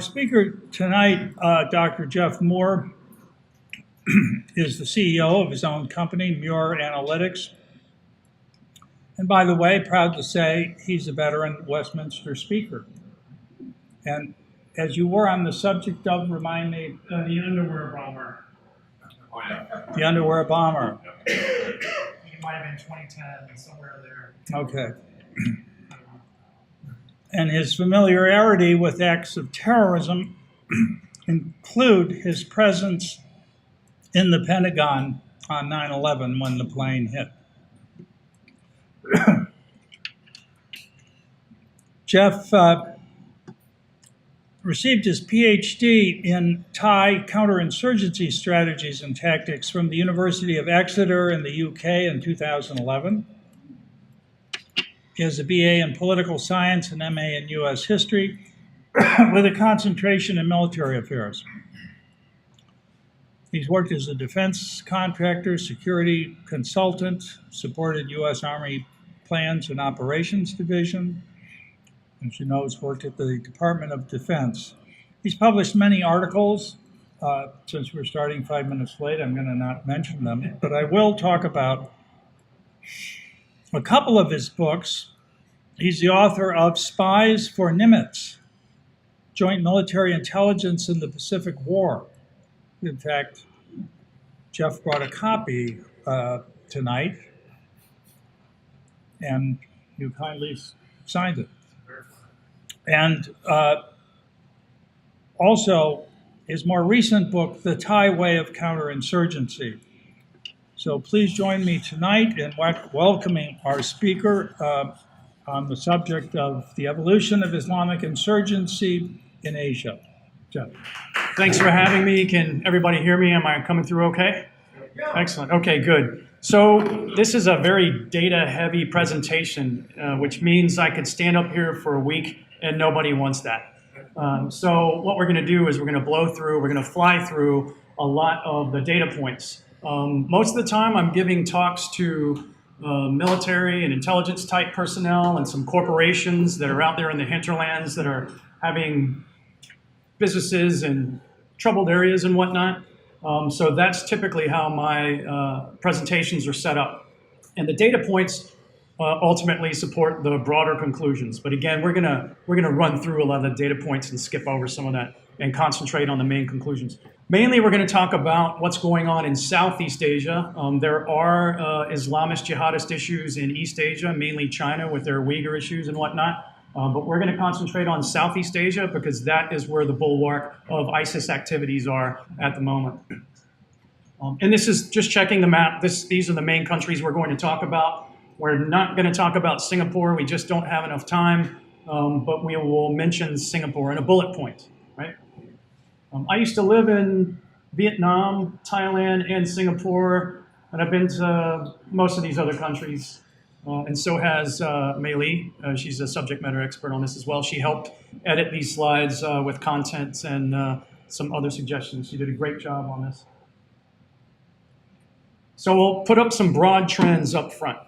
Our speaker tonight, Dr. Jeff Muir, is the CEO of his own company, Muir Analytics. And by the way, proud to say he's a veteran Westminster speaker. And as you were on the subject of, remind me. The underwear bomber. Oh, yeah. The underwear bomber. It might have been 2010, somewhere there. Okay. And his familiarity with acts of terrorism include his presence in the Pentagon on 9/11 when the plane hit. Jeff received his PhD in Thai counterinsurgency strategies and tactics from the University of Exeter in the UK in 2011. He has a BA in political science and MA in US history with a concentration in military affairs. He's worked as a defense contractor, security consultant, supported US Army Plans and Operations Division. As you know, he's worked at the Department of Defense. He's published many articles. Since we're starting 5 minutes late, I'm going to not mention them, but I will talk about a couple of his books. He's the author of Spies for Nimitz, Joint Military Intelligence in the Pacific War. In fact, Jeff brought a copy tonight, and you kindly signed it. And also, his more recent book, The Thai Way of Counterinsurgency. So please join me tonight in welcoming our speaker on the subject of the evolution of Islamic insurgency in Asia. Jeff. Thanks for having me. Can everybody hear me? Am I coming through okay? Yeah. Excellent. Okay, good. So this is a very data-heavy presentation, which means I could stand up here for a week and nobody wants that. So what we're going to do is we're going to fly through a lot of the data points. Most of the time I'm giving talks to military and intelligence type personnel and some corporations that are out there in the hinterlands that are having businesses in troubled areas and whatnot. So that's typically how my presentations are set up. And the data points ultimately support the broader conclusions. But again, we're gonna run through a lot of the data points and skip over some of that and concentrate on the main conclusions. Mainly, we're going to talk about what's going on in Southeast Asia. There are Islamist jihadist issues in East Asia, mainly China with their Uyghur issues and whatnot. But we're going to concentrate on Southeast Asia because that is where the bulwark of ISIS activities are at the moment. And this is just checking the map. These are the main countries we're going to talk about. We're not going to talk about Singapore. We just don't have enough time. But we will mention Singapore in a bullet point, right? I used to live in Vietnam, Thailand, and Singapore, and I've been to most of these other countries. And so has Mei Li. She's a subject matter expert on this as well. She helped edit these slides with content and some other suggestions. She did a great job on this. So we'll put up some broad trends up front.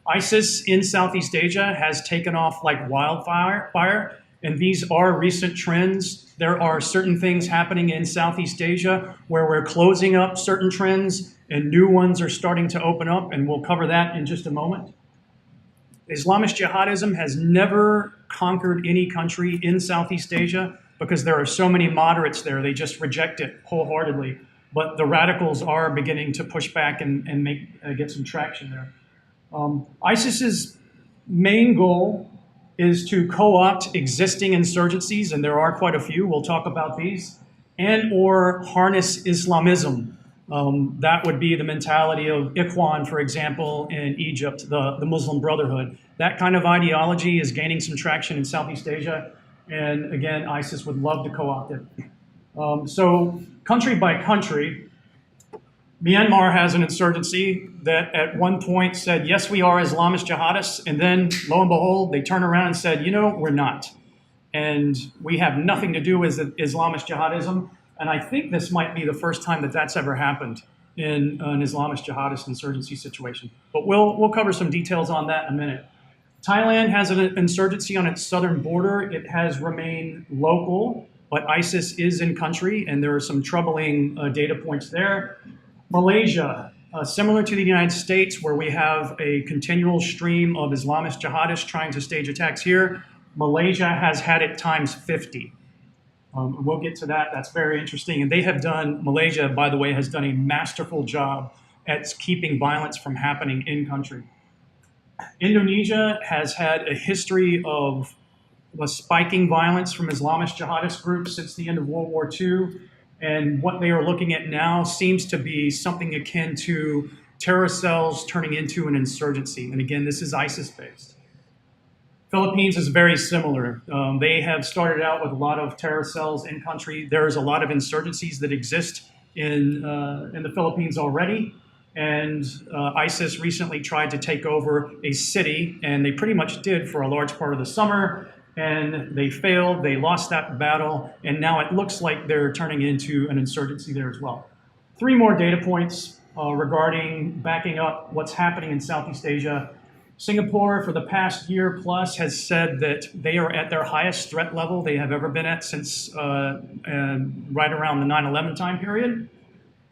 ISIS in Southeast Asia has taken off like wildfire, and these are recent trends. There are certain things happening in Southeast Asia where we're closing up certain trends and new ones are starting to open up, and we'll cover that in just a moment. Islamist jihadism has never conquered any country in Southeast Asia because there are so many moderates there. They just reject it wholeheartedly. But the radicals are beginning to push back and get some traction there. ISIS's main goal is to co-opt existing insurgencies, and there are quite a few. We'll talk about these, and or harness Islamism. That would be the mentality of Ikhwan, for example, in Egypt, the Muslim Brotherhood. That kind of ideology is gaining some traction in Southeast Asia, and again, ISIS would love to co-opt it. So country by country, Myanmar has an insurgency that at one point said, yes, we are Islamist jihadists, and then lo and behold, they turn around and said, you know, we're not. And we have nothing to do with Islamist jihadism. And I think this might be the first time that that's ever happened in an Islamist jihadist insurgency situation. But we'll cover some details on that in a minute. Thailand has an insurgency on its southern border. It has remained local, but ISIS is in country, and there are some troubling data points there. Malaysia, similar to the United States, where we have a continual stream of Islamist jihadists trying to stage attacks here, Malaysia has had it times 50. We'll get to that. That's very interesting. And Malaysia, by the way, has done a masterful job at keeping violence from happening in country. Indonesia has had a history of spiking violence from Islamist jihadist groups since the end of World War II. And what they are looking at now seems to be something akin to terror cells turning into an insurgency. And again, this is ISIS-based. Philippines is very similar. They have started out with a lot of terror cells in country. There's a lot of insurgencies that exist in the Philippines already. And ISIS recently tried to take over a city, and they pretty much did for a large part of the summer. And they failed. They lost that battle. And now it looks like they're turning into an insurgency there as well. 3 more data points regarding backing up what's happening in Southeast Asia. Singapore, for the past year plus, has said that they are at their highest threat level they have ever been at since right around the 9/11 time period.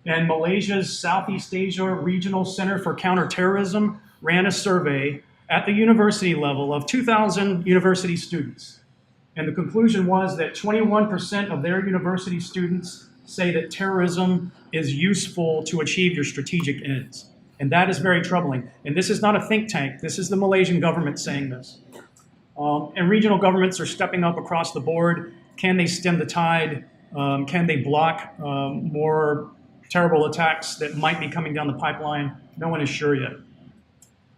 And Malaysia's Southeast Asia Regional Center for Counterterrorism ran a survey at the university level of 2,000 university students. And the conclusion was that 21% of their university students say that terrorism is useful to achieve your strategic ends. And that is very troubling. And this is not a think tank. This is the Malaysian government saying this. And regional governments are stepping up across the board. Can they stem the tide? Can they block more terrible attacks that might be coming down the pipeline? No one is sure yet.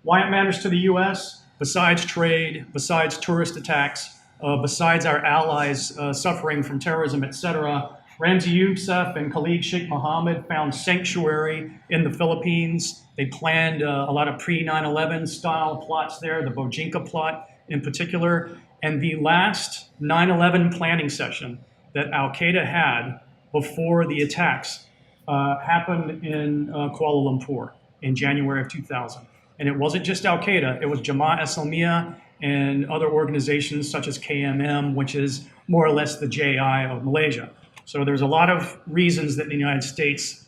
Why it matters to the U.S., besides trade, besides tourist attacks, besides our allies suffering from terrorism, etc., Ramzi Youssef and Khalid Sheikh Mohammed found sanctuary in the Philippines. They planned a lot of pre-9/11 style plots there, the Bojinka plot in particular. And the last 9/11 planning session that Al-Qaeda had before the attacks happened in Kuala Lumpur in January of 2000. And it wasn't just Al-Qaeda, it was Jamaat Islamiyah and other organizations such as KMM, which is more or less the JI of Malaysia. So there's a lot of reasons that the United States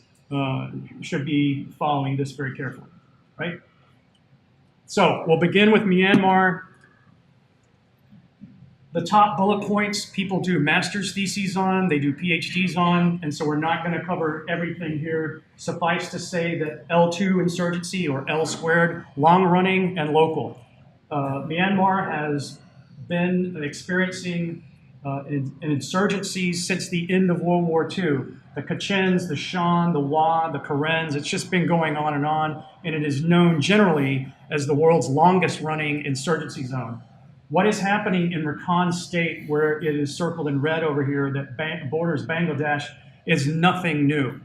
should be following this very carefully, right? So we'll begin with Myanmar. The top bullet points people do master's theses on, they do PhDs on, and so we're not going to cover everything here. Suffice to say that L2 insurgency, or L squared, long-running and local. Myanmar has been experiencing an insurgency since the end of World War II. The Kachens, the Shan, the Wa, the Karens, it's just been going on, and it is known generally as the world's longest-running insurgency zone. What is happening in Rakhine State, where it is circled in red over here, that borders Bangladesh, is nothing new.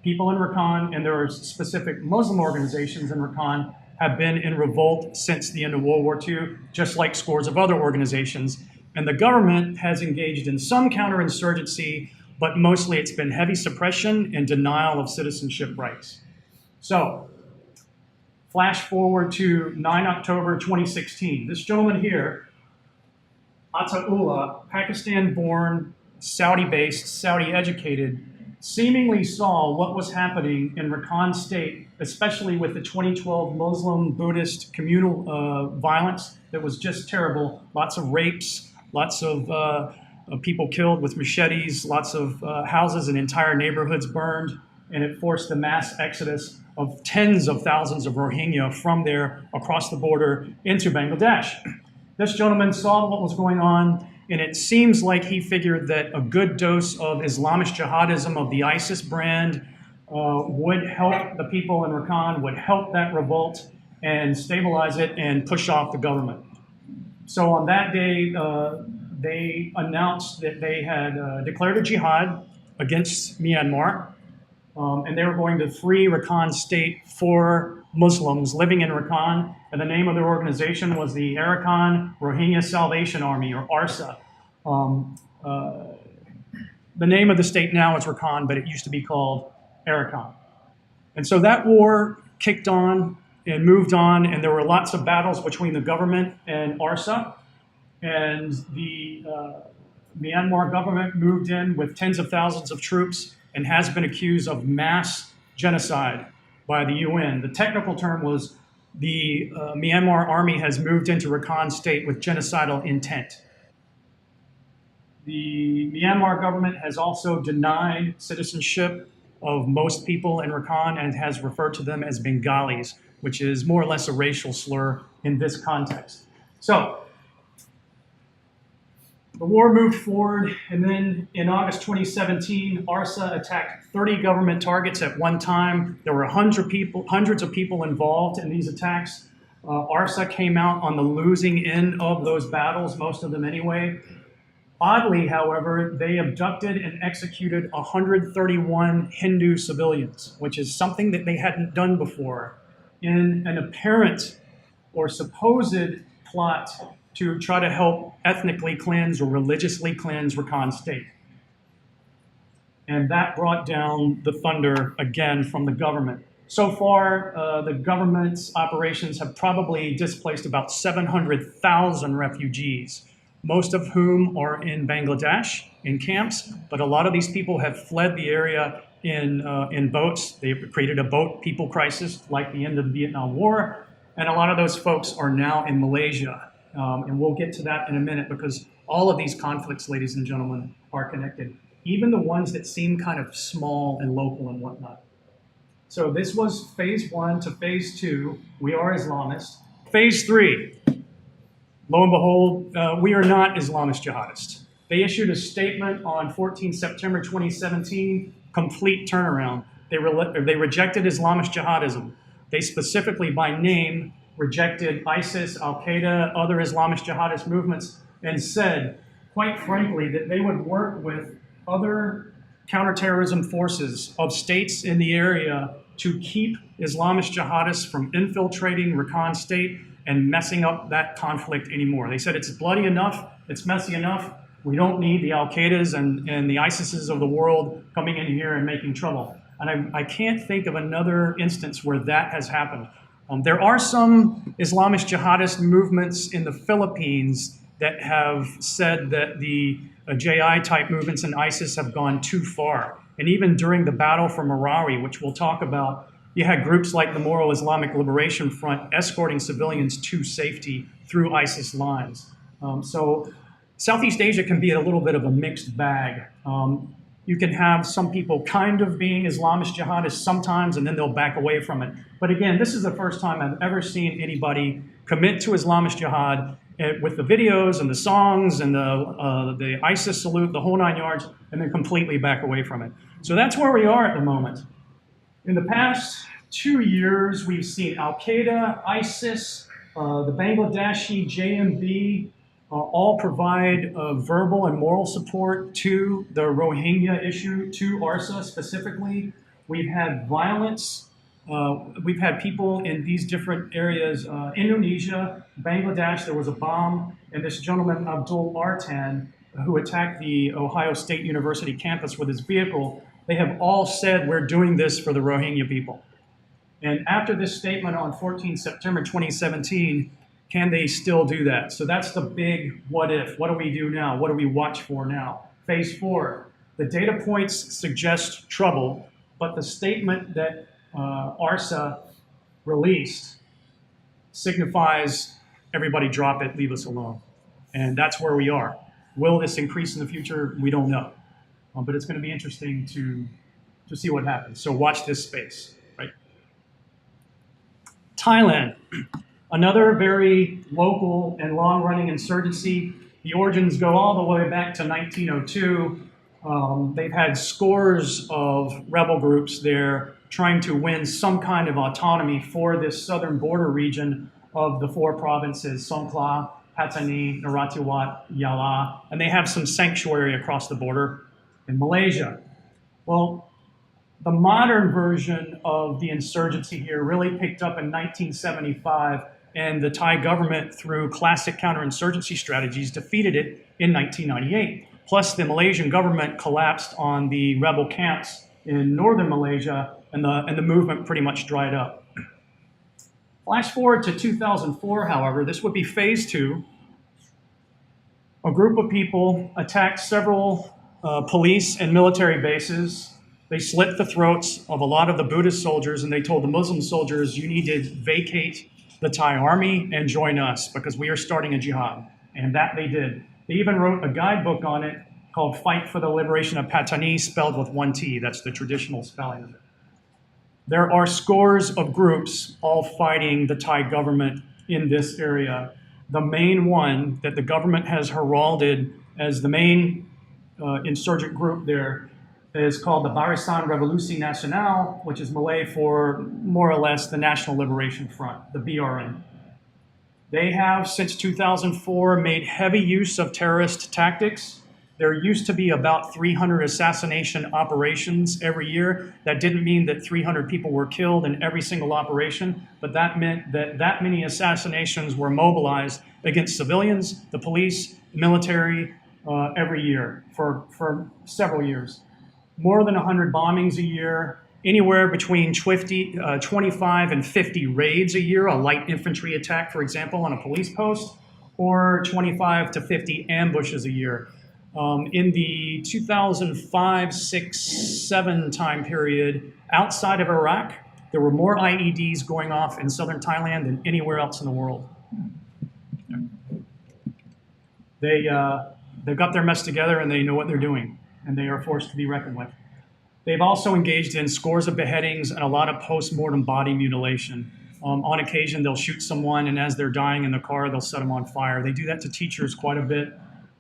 People in Rakhine, and there are specific Muslim organizations in Rakhine, have been in revolt since the end of World War II, just like scores of other organizations. And the government has engaged in some counterinsurgency, but mostly it's been heavy suppression and denial of citizenship rights. So, flash forward to 9 October 2016. This gentleman here, Ataullah, Pakistan-born, Saudi-based, Saudi-educated, seemingly saw what was happening in Rakhine State, especially with the 2012 Muslim-Buddhist communal violence that was just terrible. Lots of rapes, lots of people killed with machetes, lots of houses and entire neighborhoods burned, and it forced the mass exodus of tens of thousands of Rohingya from there across the border into Bangladesh. This gentleman saw what was going on, and it seems like he figured that a good dose of Islamist jihadism of the ISIS brand would help the people in Rakhine, would help that revolt and stabilize it and push off the government. So on that day, they announced that they had declared a jihad against Myanmar, and they were going to free Rakhine State for Muslims living in Rakhine, and the name of their organization was the Arakan Rohingya Salvation Army, or ARSA. The name of the state now is Rakhine, but it used to be called Arakan. And so that war kicked on and moved on, and there were lots of battles between the government and ARSA, and the Myanmar government moved in with tens of thousands of troops and has been accused of mass genocide by the UN. The technical term was the Myanmar army has moved into Rakhine State with genocidal intent. The Myanmar government has also denied citizenship of most people in Rakhine and has referred to them as Bengalis, which is more or less a racial slur in this context. So, the war moved forward, and then in August 2017, ARSA attacked 30 government targets at one time. There were hundreds of people involved in these attacks. ARSA came out on the losing end of those battles, most of them anyway. Oddly, however, they abducted and executed 131 Hindu civilians, which is something that they hadn't done before, in an apparent or supposed plot to try to help ethnically cleanse or religiously cleanse Rakhine State. And that brought down the thunder again from the government. So far, the government's operations have probably displaced about 700,000 refugees, most of whom are in Bangladesh, in camps, but a lot of these people have fled the area in boats. They've created a boat people crisis like the end of the Vietnam War, and a lot of those folks are now in Malaysia. And we'll get to that in a minute because all of these conflicts, ladies and gentlemen, are connected, even the ones that seem kind of small and local and whatnot. So this was phase 1 to phase 2. We are Islamists. Phase 3, lo and behold, we are not Islamist jihadists. They issued a statement on 14 September 2017, complete turnaround. They rejected Islamist jihadism. They specifically, by name, rejected ISIS, Al-Qaeda, other Islamist jihadist movements, and said, quite frankly, that they would work with other counterterrorism forces of states in the area to keep Islamist jihadists from infiltrating Rakhine State and messing up that conflict anymore. They said it's bloody enough, it's messy enough, we don't need the Al-Qaedas and the ISISes of the world coming in here and making trouble. And I can't think of another instance where that has happened. There are some Islamist jihadist movements in the Philippines that have said that the JI-type movements in ISIS have gone too far. And even during the battle for Merawi, which we'll talk about, you had groups like the Moral Islamic Liberation Front escorting civilians to safety through ISIS lines. So Southeast Asia can be a little bit of a mixed bag. You can have some people kind of being Islamist jihadists sometimes, and then they'll back away from it. But again, this is the first time I've ever seen anybody commit to Islamist jihad with the videos and the songs and the ISIS salute, the whole 9 yards, and then completely back away from it. So that's where we are at the moment. In the past 2 years, we've seen Al-Qaeda, ISIS, the Bangladeshi JMB, all provide verbal and moral support to the Rohingya issue, to ARSA specifically. We've had violence. We've had people in these different areas, Indonesia, Bangladesh, there was a bomb, and this gentleman, Abdul Artan, who attacked the Ohio State University campus with his vehicle, they have all said we're doing this for the Rohingya people. And after this statement on 14 September 2017, can they still do that? So that's the big what if. What do we do now? What do we watch for now? Phase 4, the data points suggest trouble, but the statement that ARSA released signifies everybody drop it, leave us alone. And that's where we are. Will this increase in the future? We don't know. But it's going to be interesting to see what happens. So watch this space, right? Thailand. Another very local and long-running insurgency. The origins go all the way back to 1902. They've had scores of rebel groups there trying to win some kind of autonomy for this southern border region of the 4 provinces, Songkhla, Pattani, Narathiwat, Yala, and they have some sanctuary across the border in Malaysia. Well, the modern version of the insurgency here really picked up in 1975, and the Thai government, through classic counterinsurgency strategies, defeated it in 1998. Plus, the Malaysian government collapsed on the rebel camps in northern Malaysia, and the movement pretty much dried up. Flash forward to 2004, however, this would be phase 2. A group of people attacked several police and military bases. They slit the throats of a lot of the Buddhist soldiers, and they told the Muslim soldiers, you need to vacate the Thai army and join us because we are starting a jihad. And that they did. They even wrote a guidebook on it called Fight for the Liberation of Patani, spelled with 1 T. That's the traditional spelling of it. There are scores of groups all fighting the Thai government in this area. The main one that the government has heralded as the main insurgent group there is called the Barisan Revolusi Nasional, which is Malay for more or less the National Liberation Front, the BRN. They have, since 2004, made heavy use of terrorist tactics. There used to be about 300 assassination operations every year. That didn't mean that 300 people were killed in every single operation, but that meant that that many assassinations were mobilized against civilians, the police, military, every year for several years. More than 100 bombings a year, anywhere between 25 and 50 raids a year, a light infantry attack, for example, on a police post, or 25 to 50 ambushes a year. In the 2005, 6, 7 time period, outside of Iraq, there were more IEDs going off in southern Thailand than anywhere else in the world. They've got their mess together and they know what they're doing, and they are forced to be reckoned with. They've also engaged in scores of beheadings and a lot of post-mortem body mutilation. On occasion, they'll shoot someone, and as they're dying in the car, they'll set them on fire. They do that to teachers quite a bit.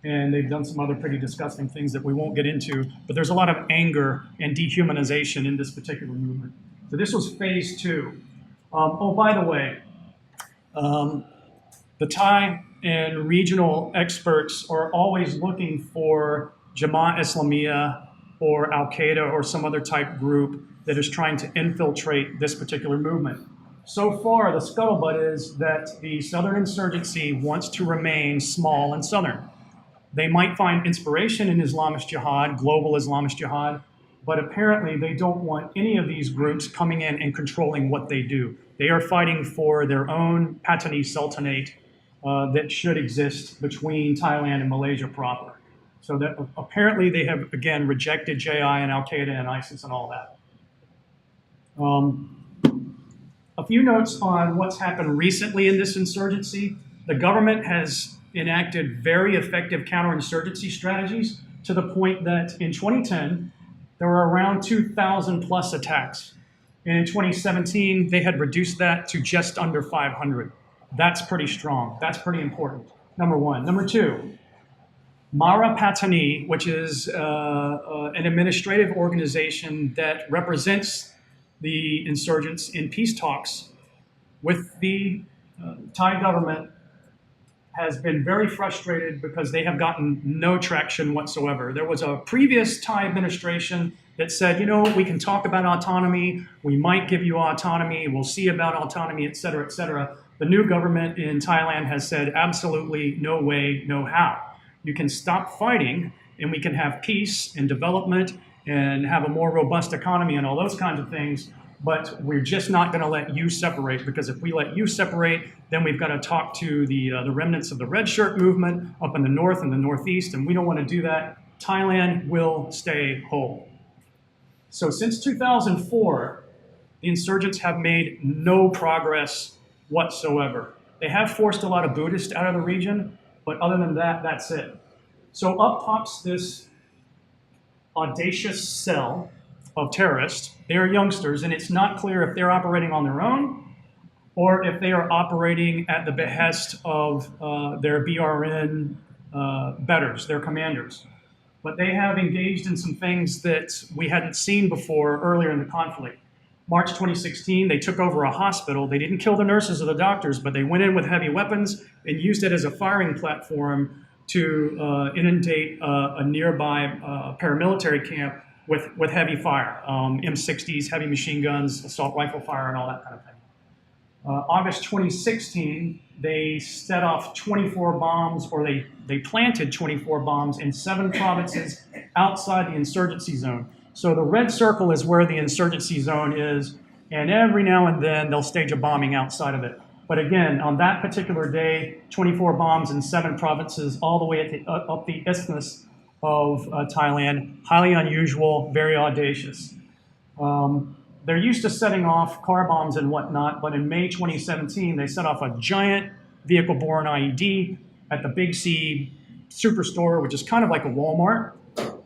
And they've done some other pretty disgusting things that we won't get into, but there's a lot of anger and dehumanization in this particular movement. So this was phase 2. Oh, by the way, the Thai and regional experts are always looking for Jamaat Islamiyah or Al-Qaeda or some other type group that is trying to infiltrate this particular movement. So far, the scuttlebutt is that the Southern insurgency wants to remain small and southern. They might find inspiration in Islamist jihad, global Islamist jihad, but apparently they don't want any of these groups coming in and controlling what they do. They are fighting for their own Patani Sultanate that should exist between Thailand and Malaysia proper. So that apparently they have, again, rejected JI and Al-Qaeda and ISIS and all that. A few notes on what's happened recently in this insurgency. The government has enacted very effective counterinsurgency strategies to the point that in 2010, there were around 2,000 plus attacks. And in 2017, they had reduced that to just under 500. That's pretty strong. That's pretty important, number one. Number two, Mara Patani, which is an administrative organization that represents the insurgents in peace talks with the Thai government, has been very frustrated because they have gotten no traction whatsoever. There was a previous Thai administration that said, you know, we can talk about autonomy, we might give you autonomy, we'll see about autonomy, et cetera, et cetera. The new government in Thailand has said, absolutely no way, no how. You can stop fighting and we can have peace and development and have a more robust economy and all those kinds of things, but we're just not going to let you separate, because if we let you separate, then we've got to talk to the remnants of the red shirt movement up in the north and the northeast, and we don't want to do that. Thailand will stay whole. So since 2004, the insurgents have made no progress whatsoever. They have forced a lot of Buddhists out of the region, but other than that, that's it. So up pops this audacious cell of terrorists. They are youngsters, and it's not clear if they're operating on their own or if they are operating at the behest of their BRN betters, their commanders. But they have engaged in some things that we hadn't seen before earlier in the conflict. March 2016, they took over a hospital. They didn't kill the nurses or the doctors, but they went in with heavy weapons and used it as a firing platform to inundate a nearby paramilitary camp with heavy fire, M60s, heavy machine guns, assault rifle fire, and all that kind of thing. August 2016, they set off 24 bombs, or they planted 24 bombs in 7 provinces outside the insurgency zone. So the red circle is where the insurgency zone is. and every now and then they'll stage a bombing outside of it. But again, on that particular day, 24 bombs in 7 provinces, all the way up the isthmus of Thailand. Highly unusual, very audacious. They're used to setting off car bombs and whatnot, but in May 2017, they set off a giant vehicle-borne IED at the Big C superstore, which is kind of like a Walmart,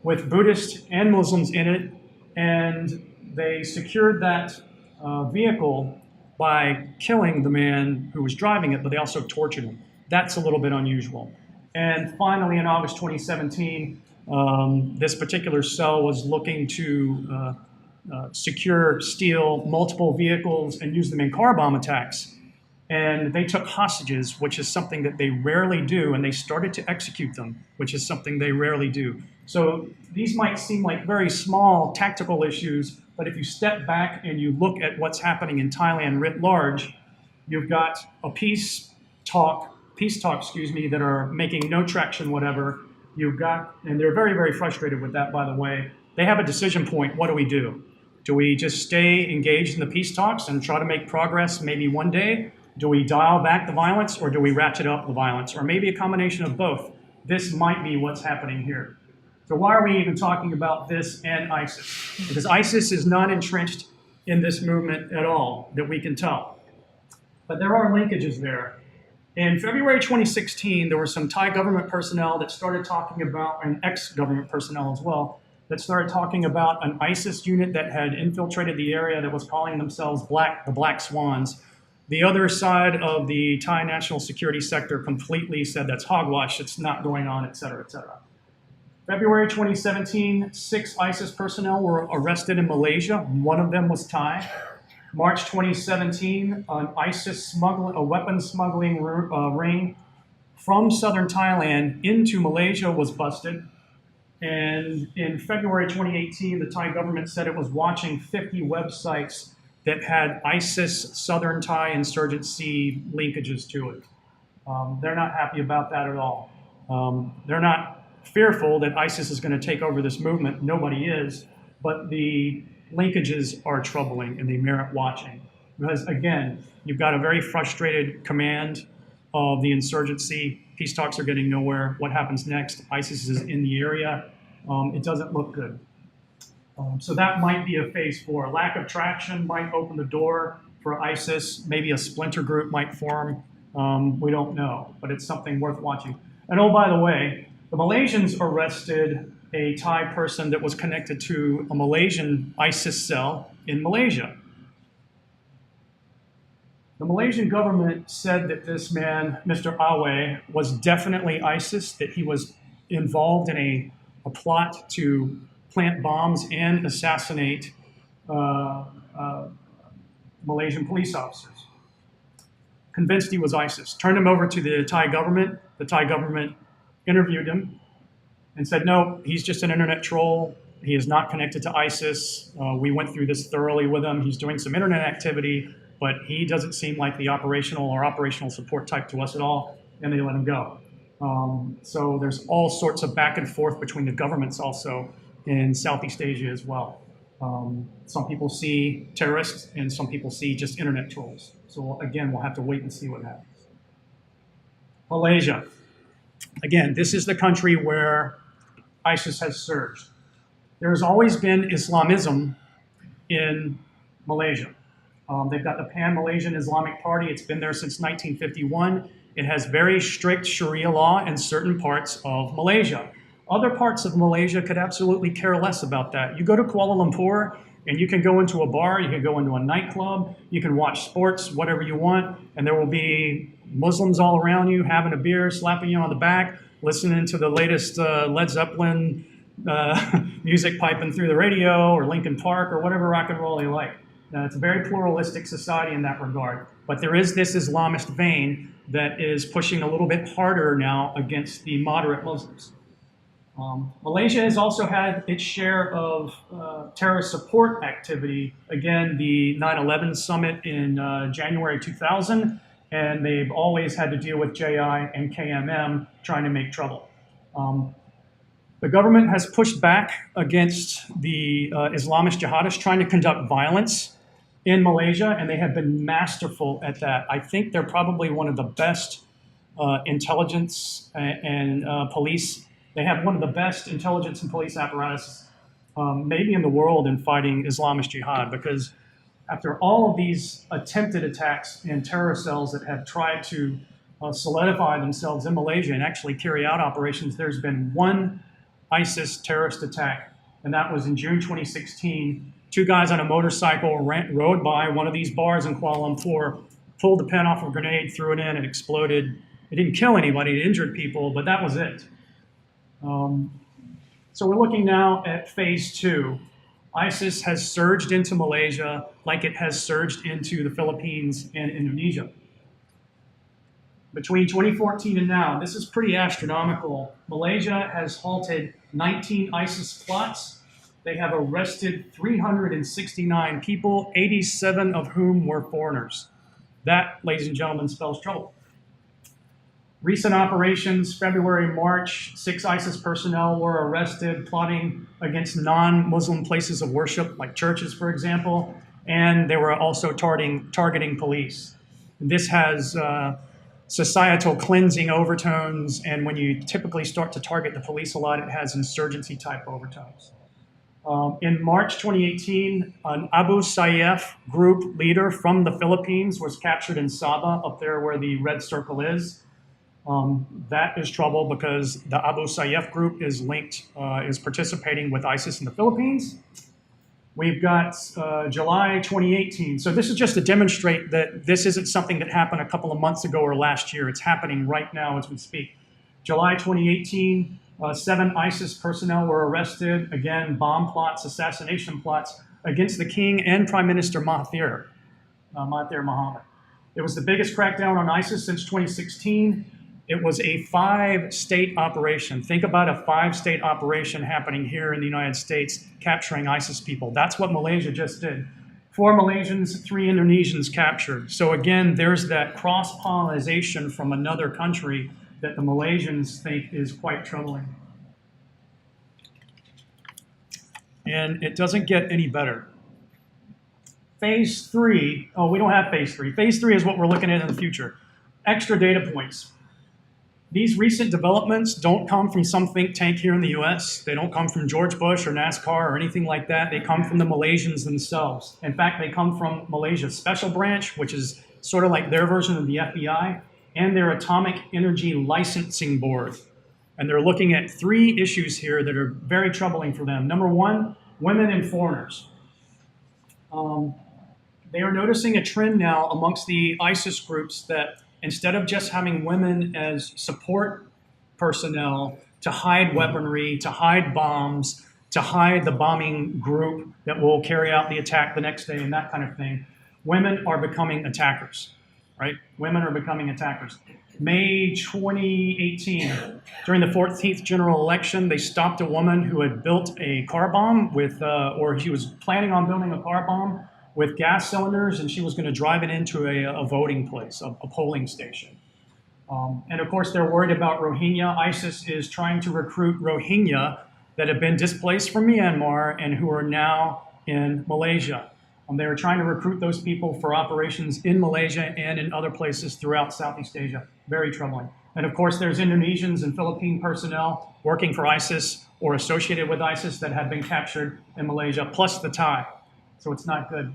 with Buddhists and Muslims in it, and they secured that vehicle by killing the man who was driving it, but they also tortured him. That's a little bit unusual. And finally, in August 2017, this particular cell was looking to steal multiple vehicles and use them in car bomb attacks. And they took hostages, which is something that they rarely do, and they started to execute them, which is something they rarely do. So these might seem like very small tactical issues, but if you step back and you look at what's happening in Thailand writ large, you've got a peace talks, that are making no traction, whatever. You've got, and they're very, very frustrated with that, by the way. They have a decision point. What do we do? Do we just stay engaged in the peace talks and try to make progress maybe one day? Do we dial back the violence, or do we ratchet up the violence? Or maybe a combination of both. This might be what's happening here. So why are we even talking about this and ISIS? Because ISIS is not entrenched in this movement at all, that we can tell. But there are linkages there. In February 2016, there were some Thai government personnel that started talking about, and ex-government personnel as well, that started talking about an ISIS unit that had infiltrated the area that was calling themselves the Black Swans. The other side of the Thai national security sector completely said that's hogwash, it's not going on, et cetera, et cetera. February 2017, 6 ISIS personnel were arrested in Malaysia. One of them was Thai. March 2017, an ISIS a weapons smuggling ring from southern Thailand into Malaysia was busted. And in February 2018, the Thai government said it was watching 50 websites that had ISIS Southern Thai insurgency linkages to it. They're not happy about that at all. They're not fearful that ISIS is going to take over this movement. Nobody is. But the linkages are troubling and they merit watching. Because again, you've got a very frustrated command of the insurgency. Peace talks are getting nowhere. What happens next? ISIS is in the area. It doesn't look good. So that might be a phase 4. Lack of traction might open the door for ISIS. Maybe a splinter group might form. We don't know, but it's something worth watching. And oh, by the way, the Malaysians arrested a Thai person that was connected to a Malaysian ISIS cell in Malaysia. The Malaysian government said that this man, Mr. Awe, was definitely ISIS, that he was involved in a plot to plant bombs and assassinate Malaysian police officers. Convinced he was ISIS. Turned him over to the Thai government. The Thai government interviewed him and said, no, he's just an internet troll. He is not connected to ISIS. We went through this thoroughly with him. He's doing some internet activity, but he doesn't seem like the operational support type to us at all, and they let him go. So there's all sorts of back and forth between the governments also in Southeast Asia as well. Some people see terrorists and some people see just internet trolls. So again, we'll have to wait and see what happens. Malaysia. Again, this is the country where ISIS has surged. There has always been Islamism in Malaysia. They've got the Pan-Malaysian Islamic Party. It's been there since 1951. It has very strict Sharia law in certain parts of Malaysia. Other parts of Malaysia could absolutely care less about that. You go to Kuala Lumpur and you can go into a bar, you can go into a nightclub, you can watch sports, whatever you want, and there will be Muslims all around you having a beer, slapping you on the back, listening to the latest Led Zeppelin music piping through the radio, or Linkin Park, or whatever rock and roll they like. It's a very pluralistic society in that regard. But there is this Islamist vein that is pushing a little bit harder now against the moderate Muslims. Malaysia has also had its share of terrorist support activity. Again, the 9/11 summit in January 2000, and they've always had to deal with JI and KMM trying to make trouble. The government has pushed back against the Islamist jihadists trying to conduct violence in Malaysia, and they have been masterful at that. I think they're probably one of the best intelligence and police. They have one of the best intelligence and police apparatus, maybe in the world, in fighting Islamist jihad, because after all of these attempted attacks and terror cells that have tried to solidify themselves in Malaysia and actually carry out operations, there's been one ISIS terrorist attack, and that was in June 2016. Two guys on a motorcycle rode by one of these bars in Kuala Lumpur, pulled the pin off a grenade, threw it in, and exploded. It didn't kill anybody, it injured people, but that was it. So we're looking now at phase 2. ISIS has surged into Malaysia like it has surged into the Philippines and Indonesia. Between 2014 and now, this is pretty astronomical. Malaysia has halted 19 ISIS plots. They have arrested 369 people, 87 of whom were foreigners. That, ladies and gentlemen, spells trouble. Recent operations, February, March, 6 ISIS personnel were arrested plotting against non-Muslim places of worship, like churches, for example, and they were also targeting police. This has societal cleansing overtones, and when you typically start to target the police a lot, it has insurgency-type overtones. In March 2018, an Abu Sayyaf group leader from the Philippines was captured in Sabah, up there where the red circle is. That is trouble because the Abu Sayyaf group is participating with ISIS in the Philippines. We've got July 2018. So this is just to demonstrate that this isn't something that happened a couple of months ago or last year. It's happening right now as we speak. July 2018, 7 ISIS personnel were arrested. Again, bomb plots, assassination plots against the king and Prime Minister Mahathir Mohamad. It was the biggest crackdown on ISIS since 2016. It was a 5-state operation. Think about a 5-state operation happening here in the United States, capturing ISIS people. That's what Malaysia just did. 4 Malaysians, 3 Indonesians captured. So again, there's that cross-pollination from another country that the Malaysians think is quite troubling. And it doesn't get any better. Phase 3, we don't have phase 3. Phase 3 is what we're looking at in the future. Extra data points. These recent developments don't come from some think tank here in the US. They don't come from George Bush or NASCAR or anything like that. They come from the Malaysians themselves. In fact, they come from Malaysia's special branch, which is sort of like their version of the FBI, and their Atomic Energy Licensing Board. And they're looking at 3 issues here that are very troubling for them. Number 1, women and foreigners. They are noticing a trend now amongst the ISIS groups that instead of just having women as support personnel to hide weaponry, to hide bombs, to hide the bombing group that will carry out the attack the next day and that kind of thing, women are becoming attackers, right? Women are becoming attackers. May 2018, during the 14th general election, they stopped a woman who had built a car bomb or she was planning on building a car bomb with gas cylinders, and she was going to drive it into a voting place, a polling station. And of course, they're worried about Rohingya. ISIS is trying to recruit Rohingya that have been displaced from Myanmar and who are now in Malaysia. They were trying to recruit those people for operations in Malaysia and in other places throughout Southeast Asia. Very troubling. And of course, there's Indonesians and Philippine personnel working for ISIS or associated with ISIS that have been captured in Malaysia, plus the Thai. So it's not good.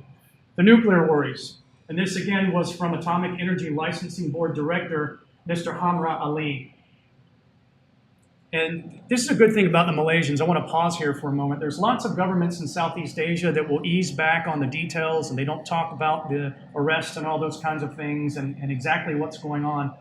The nuclear worries. And this again was from Atomic Energy Licensing Board Director, Mr. Hamra Ali. And this is a good thing about the Malaysians. I want to pause here for a moment. There's lots of governments in Southeast Asia that will ease back on the details and they don't talk about the arrest and all those kinds of things and exactly what's going on.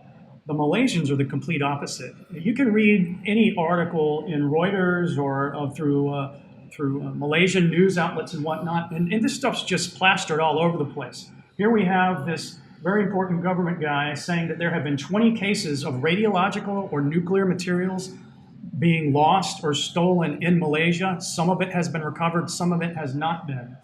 The Malaysians are the complete opposite. You can read any article in Reuters or through Malaysian news outlets and whatnot, and this stuff's just plastered all over the place. Here we have this very important government guy saying that there have been 20 cases of radiological or nuclear materials being lost or stolen in Malaysia. Some of it has been recovered, some of it has not been.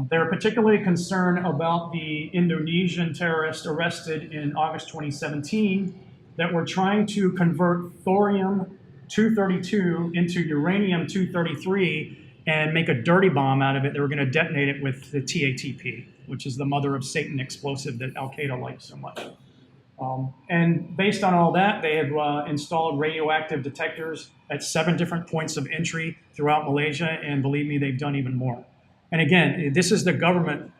They're particularly concerned about the Indonesian terrorists arrested in August 2017 that were trying to convert thorium-232 into uranium-233 and make a dirty bomb out of it. They were going to detonate it with the TATP, which is the mother of Satan explosive that Al-Qaeda likes so much. And based on all that, they have installed radioactive detectors at 7 different points of entry throughout Malaysia, and believe me, they've done even more. And again, this is the government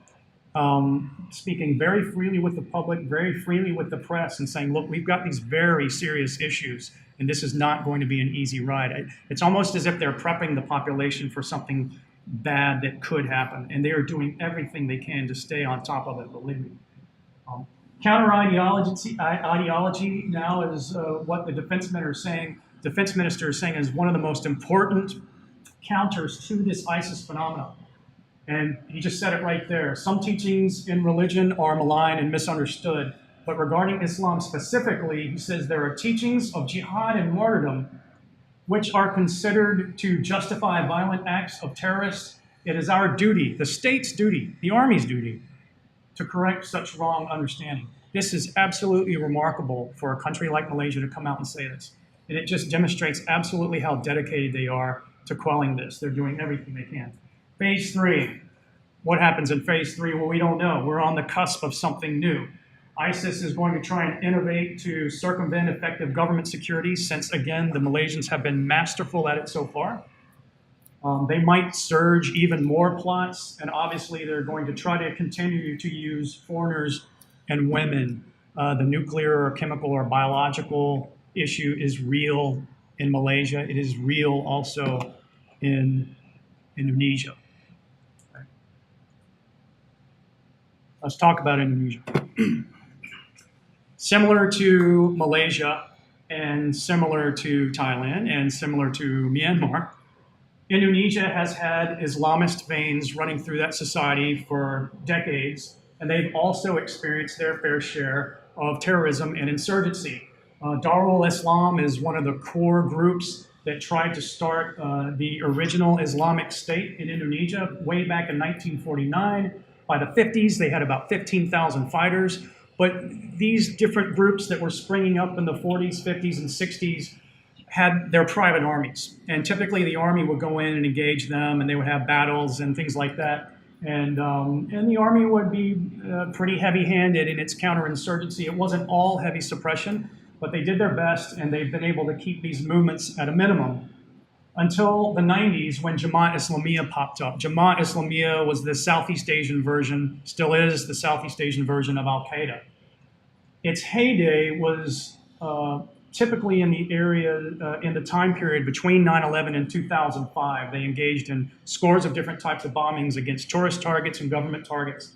speaking very freely with the public, very freely with the press, and saying, look, we've got these very serious issues, and this is not going to be an easy ride. It's almost as if they're prepping the population for something bad that could happen, and they are doing everything they can to stay on top of it, believe me. Counter-ideology now is what the defense minister is saying is one of the most important counters to this ISIS phenomenon. And he just said it right there. Some teachings in religion are malign and misunderstood, but regarding Islam specifically, he says there are teachings of jihad and martyrdom which are considered to justify violent acts of terrorists. It is our duty, the state's duty, the army's duty, to correct such wrong understanding. This is absolutely remarkable for a country like Malaysia to come out and say this. And it just demonstrates absolutely how dedicated they are to quelling this. They're doing everything they can. Phase 3. What happens in phase 3? Well, we don't know. We're on the cusp of something new. ISIS is going to try and innovate to circumvent effective government security, since, again, the Malaysians have been masterful at it so far. They might surge even more plots, and obviously they're going to try to continue to use foreigners and women. The nuclear or chemical or biological issue is real in Malaysia. It is real also in Indonesia. Okay. Let's talk about Indonesia. Similar to Malaysia and similar to Thailand and similar to Myanmar, Indonesia has had Islamist veins running through that society for decades, and they've also experienced their fair share of terrorism and insurgency. Darul Islam is one of the core groups that tried to start the original Islamic State in Indonesia way back in 1949. By the 50s, they had about 15,000 fighters. But these different groups that were springing up in the 40s, 50s, and 60s had their private armies. And typically the army would go in and engage them, and they would have battles and things like that. And the army would be pretty heavy-handed in its counterinsurgency. It wasn't all heavy suppression, but they did their best, and they've been able to keep these movements at a minimum until the 90s, when Jamaat Islamiyah popped up. Jamaat Islamiyah was the Southeast Asian version, still is the Southeast Asian version of Al-Qaeda. Its heyday was typically in the area, in the time period between 9/11 and 2005. They engaged in scores of different types of bombings against tourist targets and government targets.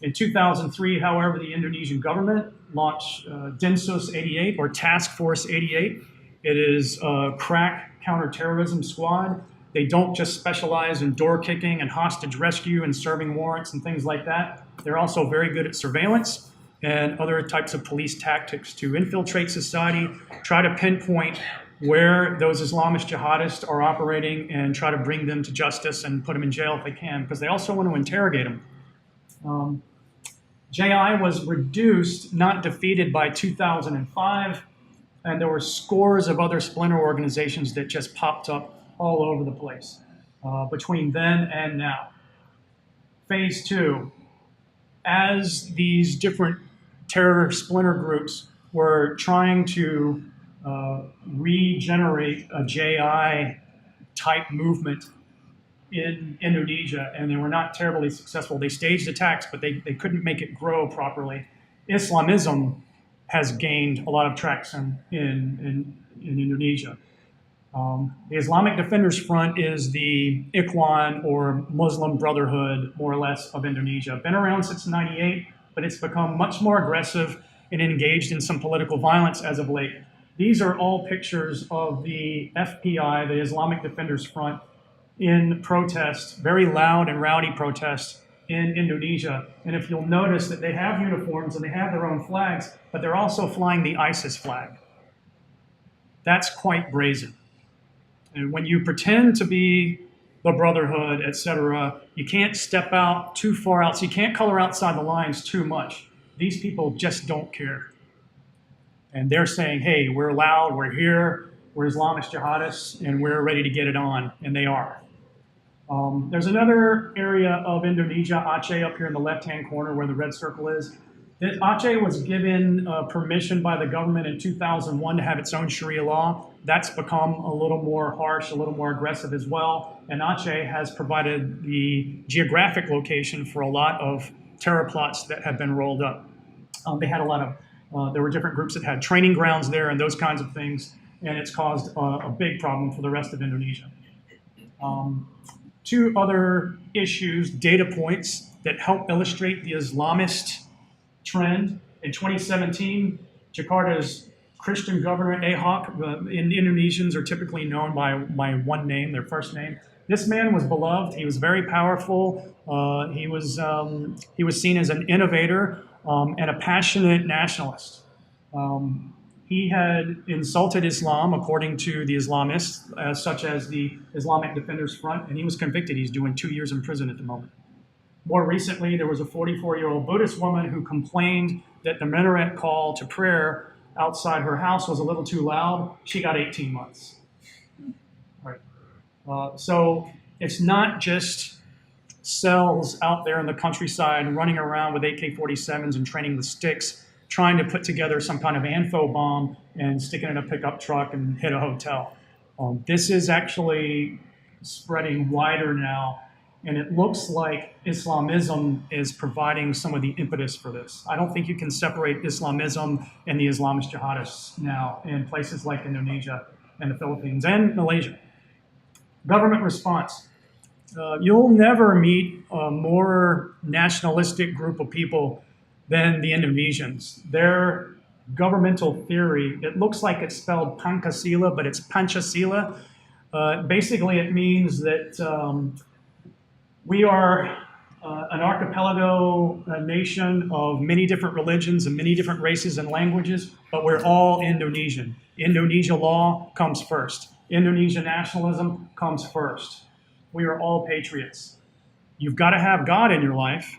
In 2003, however, the Indonesian government launched Densus 88, or Task Force 88. It is a crack counterterrorism squad. They don't just specialize in door kicking and hostage rescue and serving warrants and things like that. They're also very good at surveillance and other types of police tactics to infiltrate society, try to pinpoint where those Islamist jihadists are operating and try to bring them to justice and put them in jail if they can, because they also want to interrogate them. JI was reduced, not defeated, by 2005. And there were scores of other splinter organizations that just popped up all over the place between then and now. Phase 2, as these different terror splinter groups were trying to regenerate a JI-type movement in Indonesia, and they were not terribly successful. They staged attacks, but they couldn't make it grow properly. Islamism has gained a lot of traction in Indonesia. The Islamic Defenders Front is the Ikhwan, or Muslim Brotherhood, more or less, of Indonesia. Been around since '98, but it's become much more aggressive and engaged in some political violence as of late. These are all pictures of the FPI, the Islamic Defenders Front, in protest, very loud and rowdy protest in Indonesia. And if you'll notice that they have uniforms and they have their own flags, but they're also flying the ISIS flag. That's quite brazen. And when you pretend to be the Brotherhood, etc., you can't step out too far out, so you can't color outside the lines too much. These people just don't care. And they're saying, hey, we're loud, we're here, we're Islamist jihadists, and we're ready to get it on, and they are. There's another area of Indonesia, Aceh, up here in the left-hand corner where the red circle is. Aceh was given permission by the government in 2001 to have its own Sharia law. That's become a little more harsh, a little more aggressive as well. And Aceh has provided the geographic location for a lot of terror plots that have been rolled up. They had a lot of, there were different groups that had training grounds there and those kinds of things, and it's caused a big problem for the rest of Indonesia. Two other issues, data points that help illustrate the Islamist trend. In 2017, Jakarta's Christian governor, Ahok, Indonesians are typically known by one name, their first name. This man was beloved. He was very powerful. He was seen as an innovator and a passionate nationalist. He had insulted Islam, according to the Islamists, such as the Islamic Defenders Front, and he was convicted. He's doing 2 years in prison at the moment. More recently, there was a 44-year-old Buddhist woman who complained that the minaret call to prayer outside her house was a little too loud. She got 18 months. Right. So it's not just cells out there in the countryside running around with AK-47s and training with sticks, trying to put together some kind of info bomb and stick it in a pickup truck and hit a hotel. This is actually spreading wider now. And it looks like Islamism is providing some of the impetus for this. I don't think you can separate Islamism and the Islamist jihadists now in places like Indonesia and the Philippines and Malaysia. Government response. You'll never meet a more nationalistic group of people than the Indonesians. Their governmental theory, it looks like it's spelled Pancasila, but it's Pancasila. Basically, it means that we are an archipelago nation of many different religions and many different races and languages, but we're all Indonesian. Indonesia law comes first. Indonesian nationalism comes first. We are all patriots. You've got to have God in your life,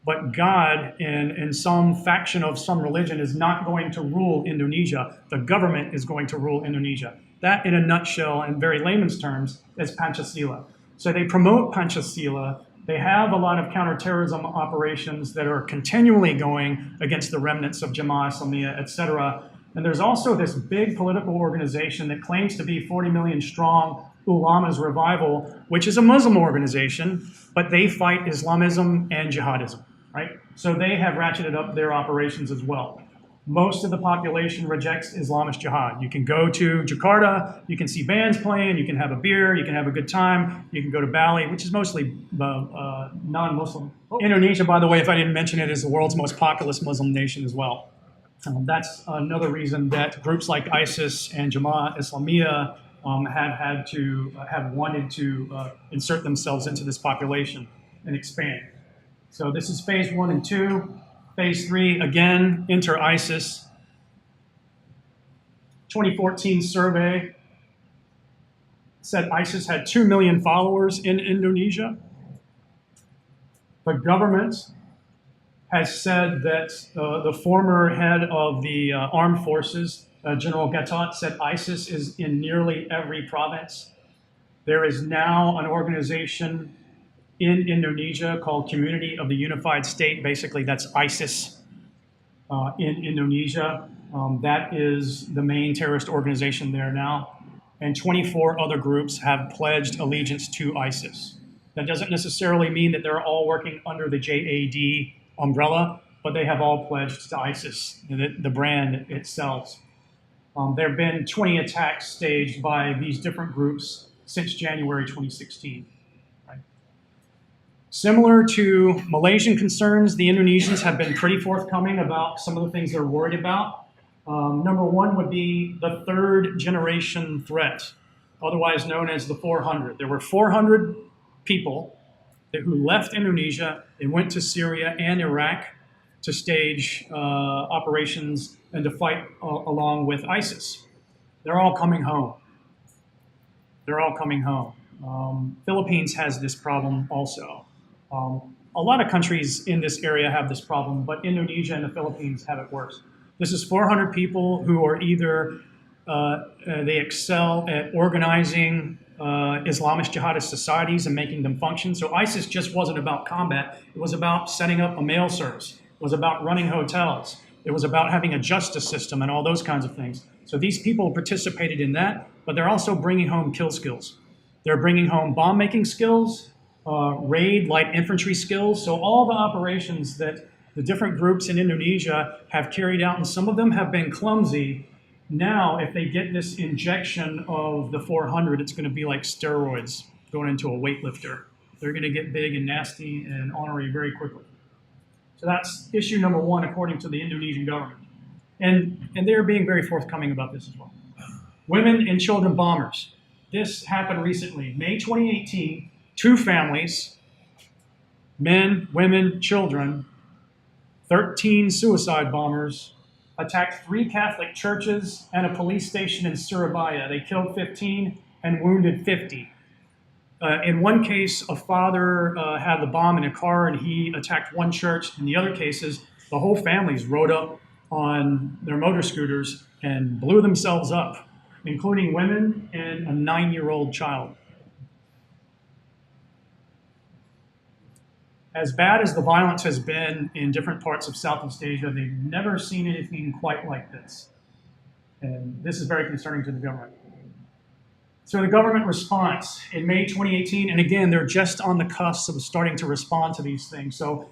but God in some faction of some religion is not going to rule Indonesia. The government is going to rule Indonesia. That, in a nutshell, in very layman's terms, is Pancasila. So they promote Pancasila. They have a lot of counterterrorism operations that are continually going against the remnants of Jamaah Islamiyah, et cetera. And there's also this big political organization that claims to be 40 million strong, Ulama's Revival, which is a Muslim organization, but they fight Islamism and jihadism, right? So they have ratcheted up their operations as well. Most of the population rejects Islamist jihad. You can go to Jakarta, you can see bands playing, you can have a beer, you can have a good time, you can go to Bali, which is mostly non-Muslim. Indonesia, by the way, if I didn't mention it, is the world's most populous Muslim nation as well. That's another reason that groups like ISIS and Jamaah Islamiyah have wanted to insert themselves into this population and expand. So this is phase 1 and 2. Phase 3, again, enter ISIS. 2014 survey said ISIS had 2 million followers in Indonesia. The government has said that the former head of the armed forces, General Gatot, said ISIS is in nearly every province. There is now an organization in Indonesia called Community of the Unified State. Basically, that's ISIS in Indonesia. That is the main terrorist organization there now. And 24 other groups have pledged allegiance to ISIS. That doesn't necessarily mean that they're all working under the JAD umbrella, but they have all pledged to ISIS, the brand it sells. There have been 20 attacks staged by these different groups since January 2016. Similar to Malaysian concerns, the Indonesians have been pretty forthcoming about some of the things they're worried about. Number one would be the third generation threat, otherwise known as the 400. There were 400 people who left Indonesia and went to Syria and Iraq to stage operations and to fight along with ISIS. They're all coming home. They're all coming home. Philippines has this problem also. A lot of countries in this area have this problem, but Indonesia and the Philippines have it worse. This is 400 people who are either They excel at organizing Islamist jihadist societies and making them function. So ISIS just wasn't about combat. It was about setting up a mail service. It was about running hotels. It was about having a justice system and all those kinds of things. So these people participated in that, but they're also bringing home kill skills. They're bringing home bomb-making skills, raid, light infantry skills. So all the operations that the different groups in Indonesia have carried out, and some of them have been clumsy. Now, if they get this injection of the 400, it's going to be like steroids going into a weightlifter. They're going to get big and nasty and ornery very quickly. So that's issue number one, according to the Indonesian government. And they're being very forthcoming about this as well. Women and children bombers. This happened recently. May 2018, 2 families, men, women, children, 13 suicide bombers, attacked 3 Catholic churches and a police station in Surabaya. They killed 15 and wounded 50. In one case, a father had the bomb in a car and he attacked one church. In the other cases, the whole families rode up on their motor scooters and blew themselves up, including women and a 9-year-old child. As bad as the violence has been in different parts of Southeast Asia, they've never seen anything quite like this. And this is very concerning to the government. So the government response in May 2018, and again, they're just on the cusp of starting to respond to these things. So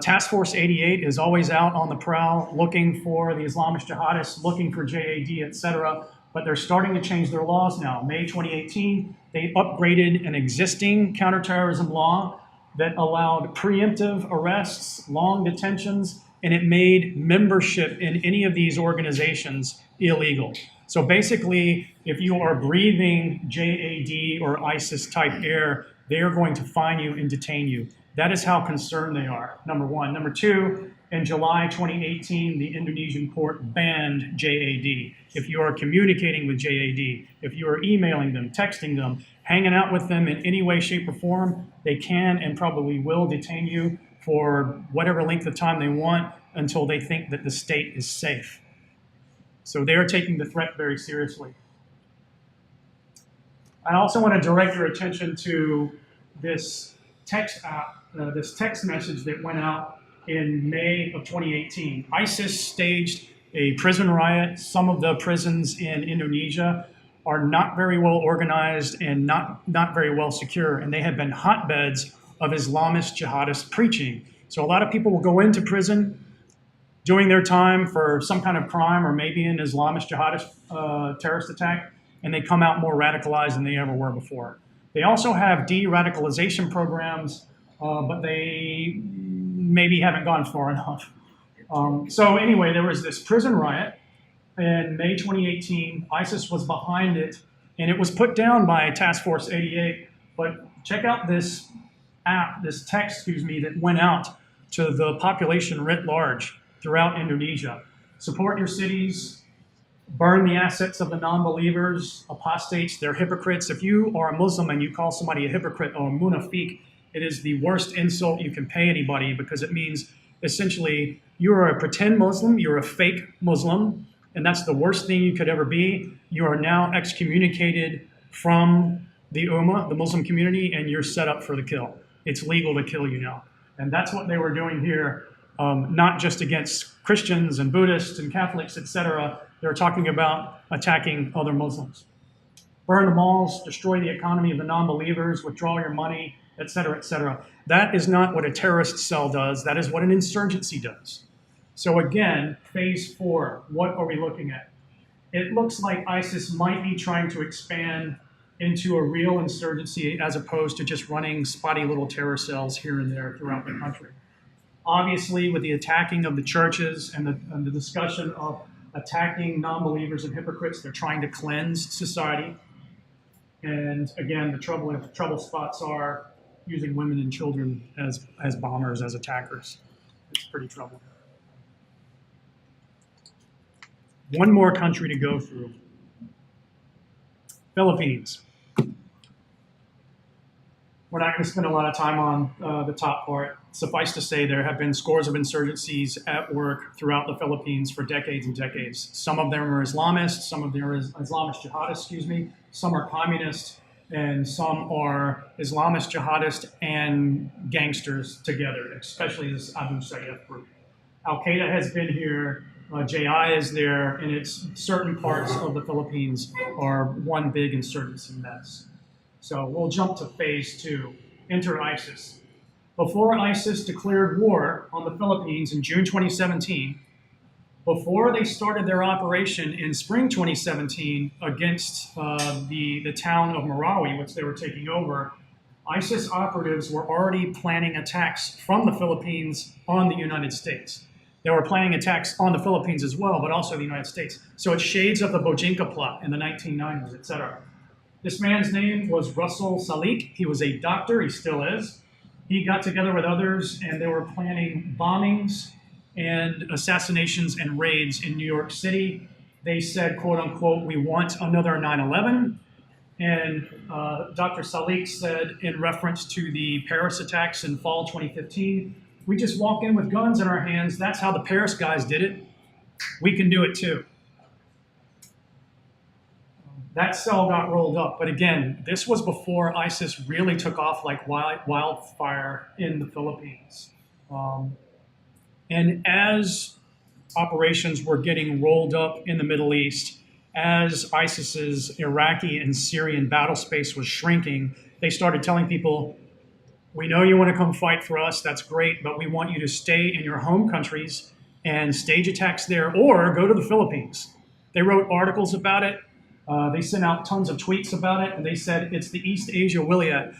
Task Force 88 is always out on the prowl, looking for the Islamist jihadists, looking for JAD, etc. But they're starting to change their laws now. May 2018, they upgraded an existing counterterrorism law that allowed preemptive arrests, long detentions, and it made membership in any of these organizations illegal. So basically, if you are breathing JAD or ISIS type air, they are going to fine you and detain you. That is how concerned they are, number one. Number two, in July 2018, the Indonesian court banned JAD. If you are communicating with JAD, if you are emailing them, texting them, hanging out with them in any way, shape, or form, they can and probably will detain you for whatever length of time they want until they think that the state is safe. So they are taking the threat very seriously. I also want to direct your attention to this text app, this text message that went out in May of 2018. ISIS staged a prison riot. Some of the prisons in Indonesia are not very well organized and not very well secure, and they have been hotbeds of Islamist jihadist preaching. So a lot of people will go into prison doing their time for some kind of crime or maybe an Islamist jihadist terrorist attack, and they come out more radicalized than they ever were before. They also have de-radicalization programs, but they maybe haven't gone far enough. So anyway, there was this prison riot in May 2018. ISIS was behind it, and it was put down by Task Force 88. But check out this app, this text, that went out to the population writ large throughout Indonesia. Support your cities, burn the assets of the non-believers, apostates, they're hypocrites. If you are a Muslim and you call somebody a hypocrite or a munafiq, it is the worst insult you can pay anybody, because it means essentially you're a pretend Muslim, you're a fake Muslim, and that's the worst thing you could ever be. You are now excommunicated from the Ummah, the Muslim community, and you're set up for the kill. It's legal to kill you now. And that's what they were doing here, not just against Christians and Buddhists and Catholics, etc. They're talking about attacking other Muslims. Burn the malls, destroy the economy of the non-believers, withdraw your money, etc., etc. That is not what a terrorist cell does. That is what an insurgency does. So again, phase 4, what are we looking at? It looks like ISIS might be trying to expand into a real insurgency as opposed to just running spotty little terror cells here and there throughout the country. Obviously, with the attacking of the churches and the discussion of attacking non-believers and hypocrites, they're trying to cleanse society. And again, the trouble spots are using women and children as bombers, as attackers. It's pretty troubling. One more country to go through. Philippines. We're not going to spend a lot of time on the top part. Suffice to say, there have been scores of insurgencies at work throughout the Philippines for decades and decades. Some of them are Islamists, some of them are Islamist jihadists, some are communists, and some are Islamist jihadists and gangsters together, especially this Abu Sayyaf group. Al-Qaeda has been here, JI is there, and it's certain parts of the Philippines are one big insurgency mess. So we'll jump to phase 2, enter ISIS. Before ISIS declared war on the Philippines in June 2017, before they started their operation in spring 2017 against the town of Merawi, which they were taking over, ISIS operatives were already planning attacks from the Philippines on the United States. They were planning attacks on the Philippines as well, but also the United States. So it's shades of the Bojinka plot in the 1990s, etc. This man's name was Russell Salik. He was a doctor, he still is. He got together with others and they were planning bombings and assassinations and raids in New York City. They said, quote unquote, we want another 9/11. And Dr. Salik said in reference to the Paris attacks in fall 2015, we just walk in with guns in our hands. That's how the Paris guys did it. We can do it too. That cell got rolled up. But again, this was before ISIS really took off like wildfire in the Philippines. And as operations were getting rolled up in the Middle East, as ISIS's Iraqi and Syrian battle space was shrinking, they started telling people, we know you want to come fight for us, that's great, but we want you to stay in your home countries and stage attacks there or go to the Philippines. They wrote articles about it. They sent out tons of tweets about it, and they said it's the East Asia Wilayat,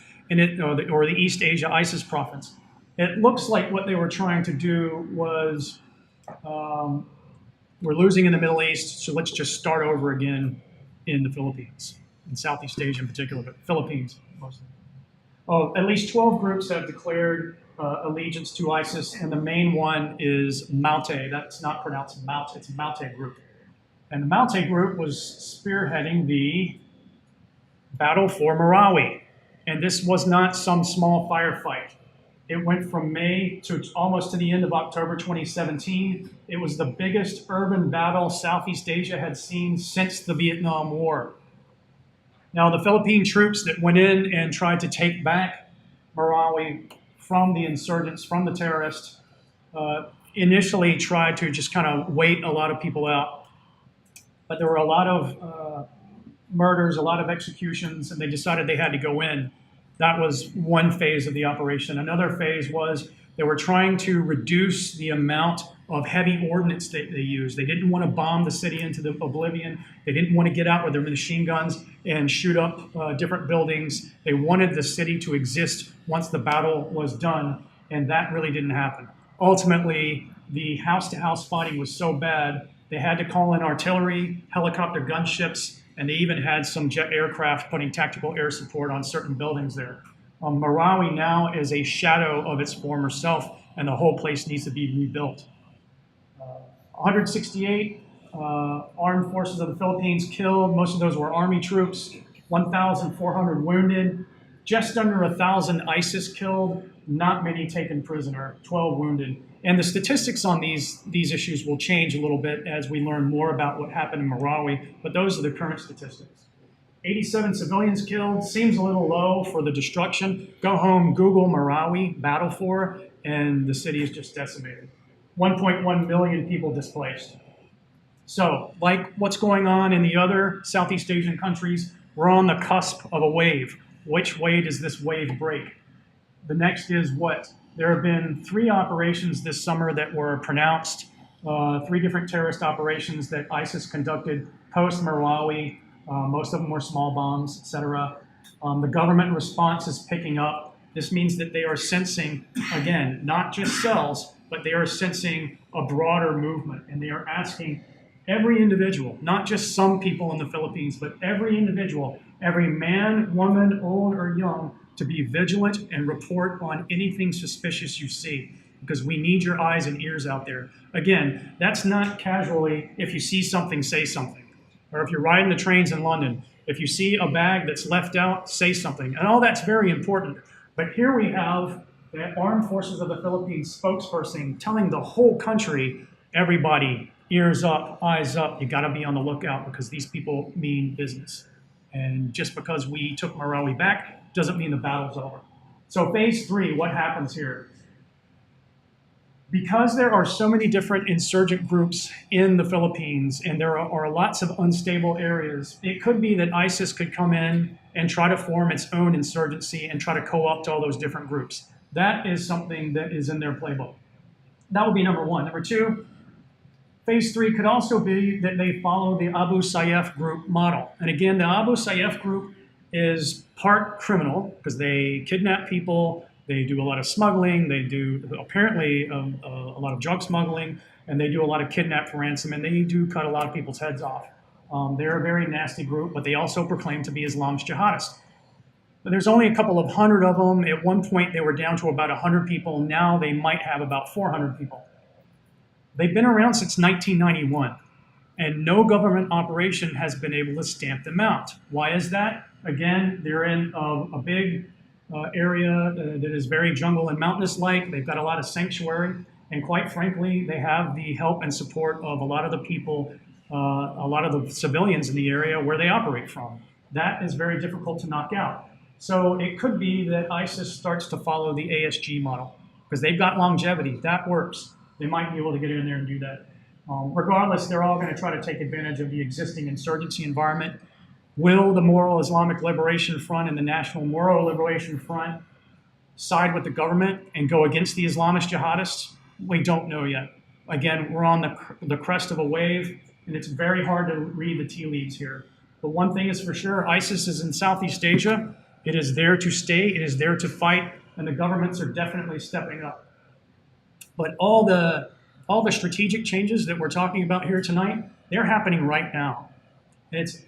or the East Asia ISIS province. It looks like what they were trying to do was, we're losing in the Middle East, so let's just start over again in the Philippines, in Southeast Asia in particular, but Philippines mostly. At least 12 groups have declared allegiance to ISIS, and the main one is Maute. That's not pronounced Maute, it's Maute group. And the Maute group was spearheading the battle for Merawi. And this was not some small firefight. It went from May to almost to the end of October 2017. It was the biggest urban battle Southeast Asia had seen since the Vietnam War. Now, the Philippine troops that went in and tried to take back Merawi from the insurgents, from the terrorists, initially tried to just kind of wait a lot of people out. But there were a lot of murders, a lot of executions, and they decided they had to go in. That was one phase of the operation. Another phase was they were trying to reduce the amount of heavy ordnance that they used. They didn't want to bomb the city into the oblivion. They didn't want to get out with their machine guns and shoot up different buildings. They wanted the city to exist once the battle was done, and that really didn't happen. Ultimately, the house-to-house fighting was so bad, they had to call in artillery, helicopter gunships, and they even had some jet aircraft putting tactical air support on certain buildings there. Merawi now is a shadow of its former self, and the whole place needs to be rebuilt. 168 armed forces of the Philippines killed. Most of those were army troops. 1,400 wounded. Just under 1,000 ISIS killed. Not many taken prisoner. 12 wounded. And the statistics on these issues will change a little bit as we learn more about what happened in Merawi, but those are the current statistics. 87 civilians killed, seems a little low for the destruction. Go home, Google Merawi battle for, and the city is just decimated. 1.1 million people displaced. So, like what's going on in the other Southeast Asian countries, we're on the cusp of a wave. Which way does this wave break? The next is what? There have been 3 operations this summer that were pronounced, 3 different terrorist operations that ISIS conducted post-Merawi. Most of them were small bombs, etc. The government response is picking up. This means that they are sensing, again, not just cells, but they are sensing a broader movement. And they are asking every individual, not just some people in the Philippines, but every individual, every man, woman, old or young, to be vigilant and report on anything suspicious you see, because we need your eyes and ears out there. Again, that's not casually, if you see something, say something. Or if you're riding the trains in London, if you see a bag that's left out, say something. And all that's very important. But here we have the Armed Forces of the Philippines spokesperson telling the whole country, everybody, ears up, eyes up, you gotta be on the lookout because these people mean business. And just because we took Merawi back doesn't mean the battle's over. So phase 3, what happens here? Because there are so many different insurgent groups in the Philippines and there are lots of unstable areas, it could be that ISIS could come in and try to form its own insurgency and try to co-opt all those different groups. That is something that is in their playbook. That would be number 1. Number 2, phase 3 could also be that they follow the Abu Sayyaf group model. And again, the Abu Sayyaf group is part criminal because they kidnap people, they do a lot of smuggling, they do apparently a lot of drug smuggling, and they do a lot of kidnap for ransom, and they do cut a lot of people's heads off. They're a very nasty group, but they also proclaim to be Islam's jihadists. But there's only a couple of hundred of them. At one point, they were down to about 100 people. Now they might have about 400 people. They've been around since 1991, and no government operation has been able to stamp them out. Why is that? Again, they're in a big area that is very jungle and mountainous-like. They've got a lot of sanctuary, and quite frankly, they have the help and support of a lot of the people, a lot of the civilians in the area where they operate from. That is very difficult to knock out. So it could be that ISIS starts to follow the ASG model because they've got longevity. That works. They might be able to get in there and do that. Regardless, they're all going to try to take advantage of the existing insurgency environment. Will the Moral Islamic Liberation Front and the National Moral Liberation Front side with the government and go against the Islamist jihadists? We don't know yet. Again, we're on the crest of a wave, and it's very hard to read the tea leaves here. But one thing is for sure, ISIS is in Southeast Asia. It is there to stay. It is there to fight, and the governments are definitely stepping up. But all the strategic changes that we're talking about here tonight, they're happening right now. It's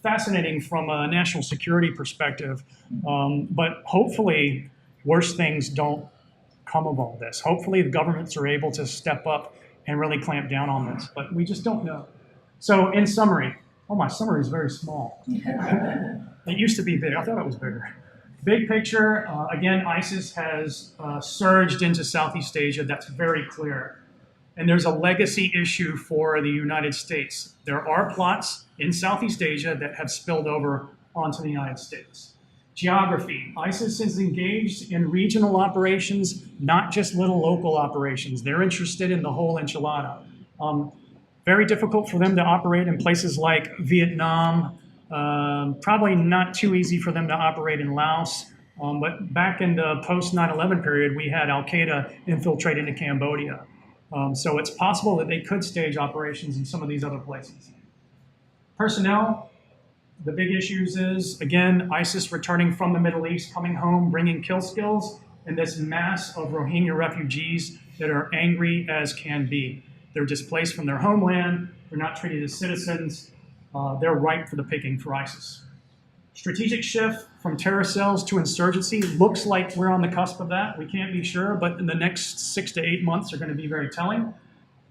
fascinating from a national security perspective, but hopefully worse things don't come of all this. Hopefully the governments are able to step up and really clamp down on this, but we just don't know. So in summary, my summary is very small. It used to be big. I thought it was bigger. Big picture, again, ISIS has surged into Southeast Asia. That's very clear. And there's a legacy issue for the United States. There are plots in Southeast Asia that have spilled over onto the United States. Geography, ISIS is engaged in regional operations, not just little local operations. They're interested in the whole enchilada. Very difficult for them to operate in places like Vietnam, probably not too easy for them to operate in Laos. But back in the post 9/11 period, we had Al-Qaeda infiltrate into Cambodia. So it's possible that they could stage operations in some of these other places. Personnel, the big issues is, again, ISIS returning from the Middle East, coming home, bringing kill skills, and this mass of Rohingya refugees that are angry as can be. They're displaced from their homeland. They're not treated as citizens. They're ripe for the picking for ISIS. Strategic shift from terror cells to insurgency looks like we're on the cusp of that. We can't be sure, but in the next 6 to 8 months are going to be very telling.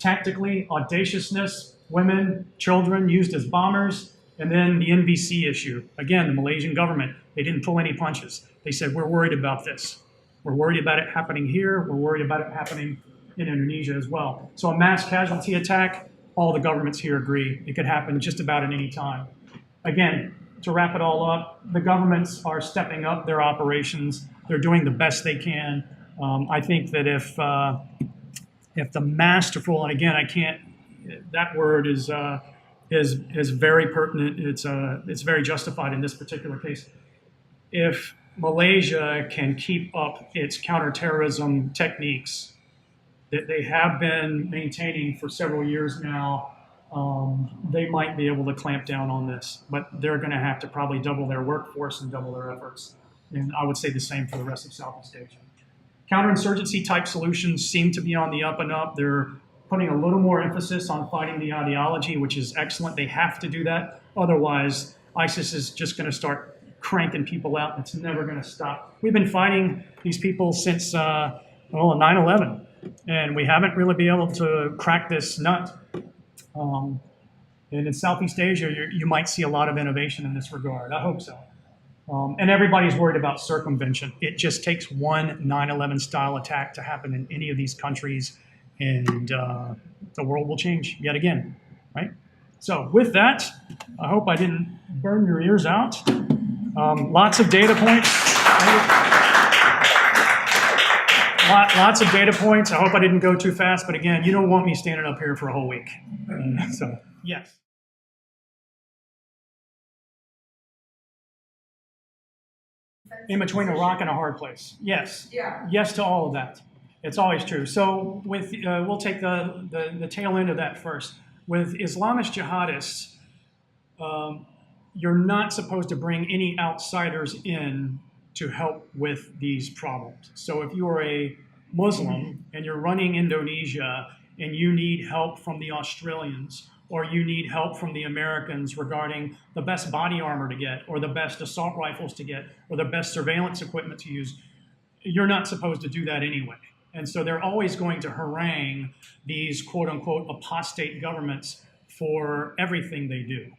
Tactically, audaciousness, women, children used as bombers, and then the NVC issue. Again, the Malaysian government, they didn't pull any punches. They said, we're worried about this. We're worried about it happening here. We're worried about it happening in Indonesia as well. So a mass casualty attack, all the governments here agree. It could happen just about at any time. Again, to wrap it all up, the governments are stepping up their operations. They're doing the best they can. I think that if the masterful, and again, I can't, that word is very pertinent. It's very justified in this particular case. If Malaysia can keep up its counterterrorism techniques that they have been maintaining for several years now, they might be able to clamp down on this, but they're going to have to probably double their workforce and double their efforts. And I would say the same for the rest of Southeast Asia. Counterinsurgency type solutions seem to be on the up and up. They're putting a little more emphasis on fighting the ideology, which is excellent. They have to do that. Otherwise, ISIS is just going to start cranking people out. It's never going to stop. We've been fighting these people since 9/11, and we haven't really been able to crack this nut. And in Southeast Asia, you might see a lot of innovation in this regard. I hope so. And everybody's worried about circumvention. It just takes one 9/11 style attack to happen in any of these countries, and the world will change yet again, right? So with that, I hope I didn't burn your ears out. Lots of data points. Lots of data points. I hope I didn't go too fast, but again, you don't want me standing up here for a whole week. So, yes. In between a rock and a hard place. Yes. Yeah. Yes to all of that. It's always true. So with we'll take the tail end of that first. With Islamist jihadists, you're not supposed to bring any outsiders in to help with these problems. So if you are a Muslim and you're running Indonesia and you need help from the Australians, or you need help from the Americans regarding the best body armor to get, or the best assault rifles to get, or the best surveillance equipment to use, you're not supposed to do that anyway. And so they're always going to harangue these quote unquote apostate governments for everything they do.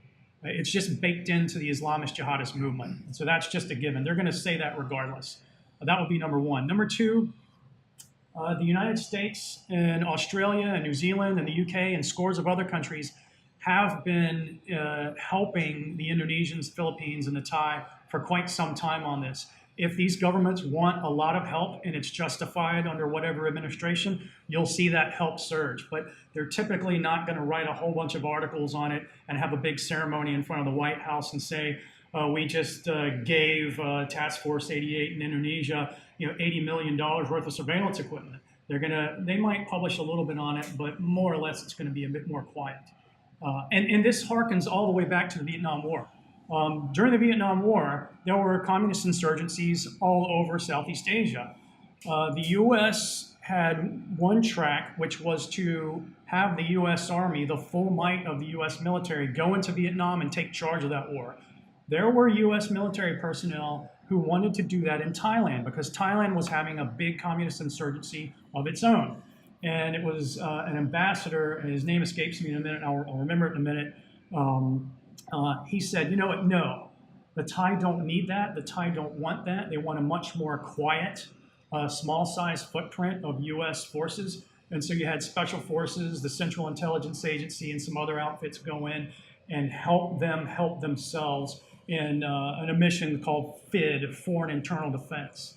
It's just baked into the Islamist jihadist movement. And so that's just a given. They're going to say that regardless. That would be number one. Number two, the United States and Australia and New Zealand and the UK and scores of other countries have been helping the Indonesians, Philippines, and the Thai for quite some time on this. If these governments want a lot of help and it's justified under whatever administration, you'll see that help surge. But they're typically not going to write a whole bunch of articles on it and have a big ceremony in front of the White House and say, we just gave Task Force 88 in Indonesia, $80 million worth of surveillance equipment. They might publish a little bit on it, but more or less it's going to be a bit more quiet. And this harkens all the way back to the Vietnam War. During the Vietnam War, there were communist insurgencies all over Southeast Asia. The U.S. had one track, which was to have the U.S. Army, the full might of the U.S. military, go into Vietnam and take charge of that war. There were U.S. military personnel who wanted to do that in Thailand because Thailand was having a big communist insurgency of its own. And it was an ambassador, and his name escapes me in a minute, I'll remember it in a minute. He said, you know what, no, the Thai don't need that. The Thai don't want that. They want a much more quiet, small-sized footprint of U.S. forces. And so you had special forces, the Central Intelligence Agency, and some other outfits go in and help them help themselves in a mission called FID, Foreign Internal Defense.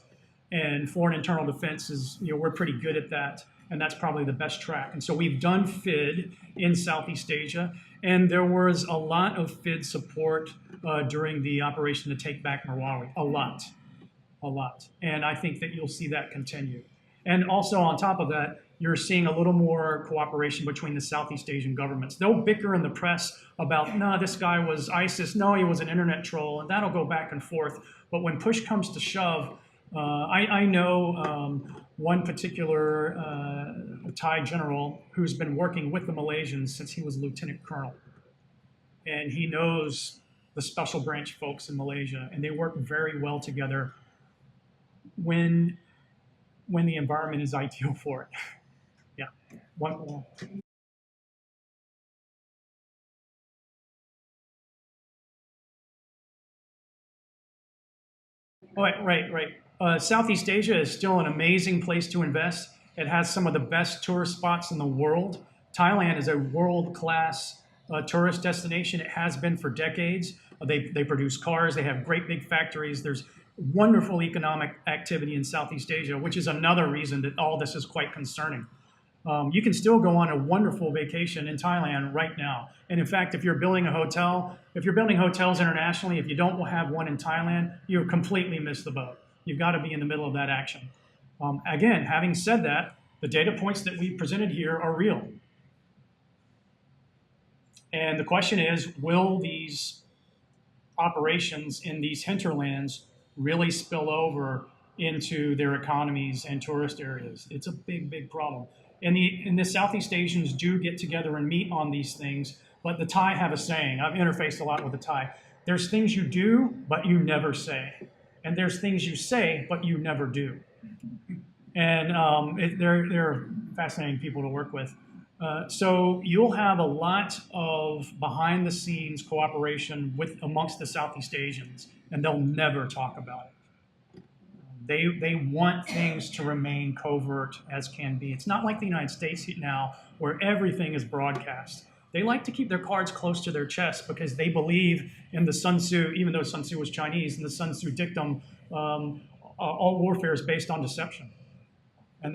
And foreign internal defense is, we're pretty good at that. And that's probably the best track. And so we've done FID in Southeast Asia. And there was a lot of FID support during the operation to take back Merawi. A lot. And I think that you'll see that continue. And also on top of that, you're seeing a little more cooperation between the Southeast Asian governments. They'll bicker in the press about, no, this guy was ISIS, no, he was an internet troll, and that'll go back and forth. But when push comes to shove, I know one particular Thai general who's been working with the Malaysians since he was lieutenant colonel. And he knows the special branch folks in Malaysia, and they work very well together when the environment is ideal for it. Yeah. One more. Oh, right. Southeast Asia is still an amazing place to invest. It has some of the best tourist spots in the world. Thailand is a world-class tourist destination. It has been for decades. They produce cars. They have great big factories. There's wonderful economic activity in Southeast Asia, which is another reason that all this is quite concerning. You can still go on a wonderful vacation in Thailand right now. And in fact, if you're building a hotel, if you're building hotels internationally, if you don't have one in Thailand, you've completely missed the boat. You've got to be in the middle of that action. Again, having said that, the data points that we presented here are real. And the question is, will these operations in these hinterlands really spill over into their economies and tourist areas? It's a big, big problem. And the Southeast Asians do get together and meet on these things, but the Thai have a saying. I've interfaced a lot with the Thai. There's things you do, but you never say. And there's things you say, but you never do. And they're fascinating people to work with. So you'll have a lot of behind-the-scenes cooperation amongst the Southeast Asians, and they'll never talk about it. They want things to remain covert as can be. It's not like the United States now, where everything is broadcast. They like to keep their cards close to their chest because they believe in the Sun Tzu, even though Sun Tzu was Chinese, and the Sun Tzu dictum, all warfare is based on deception. And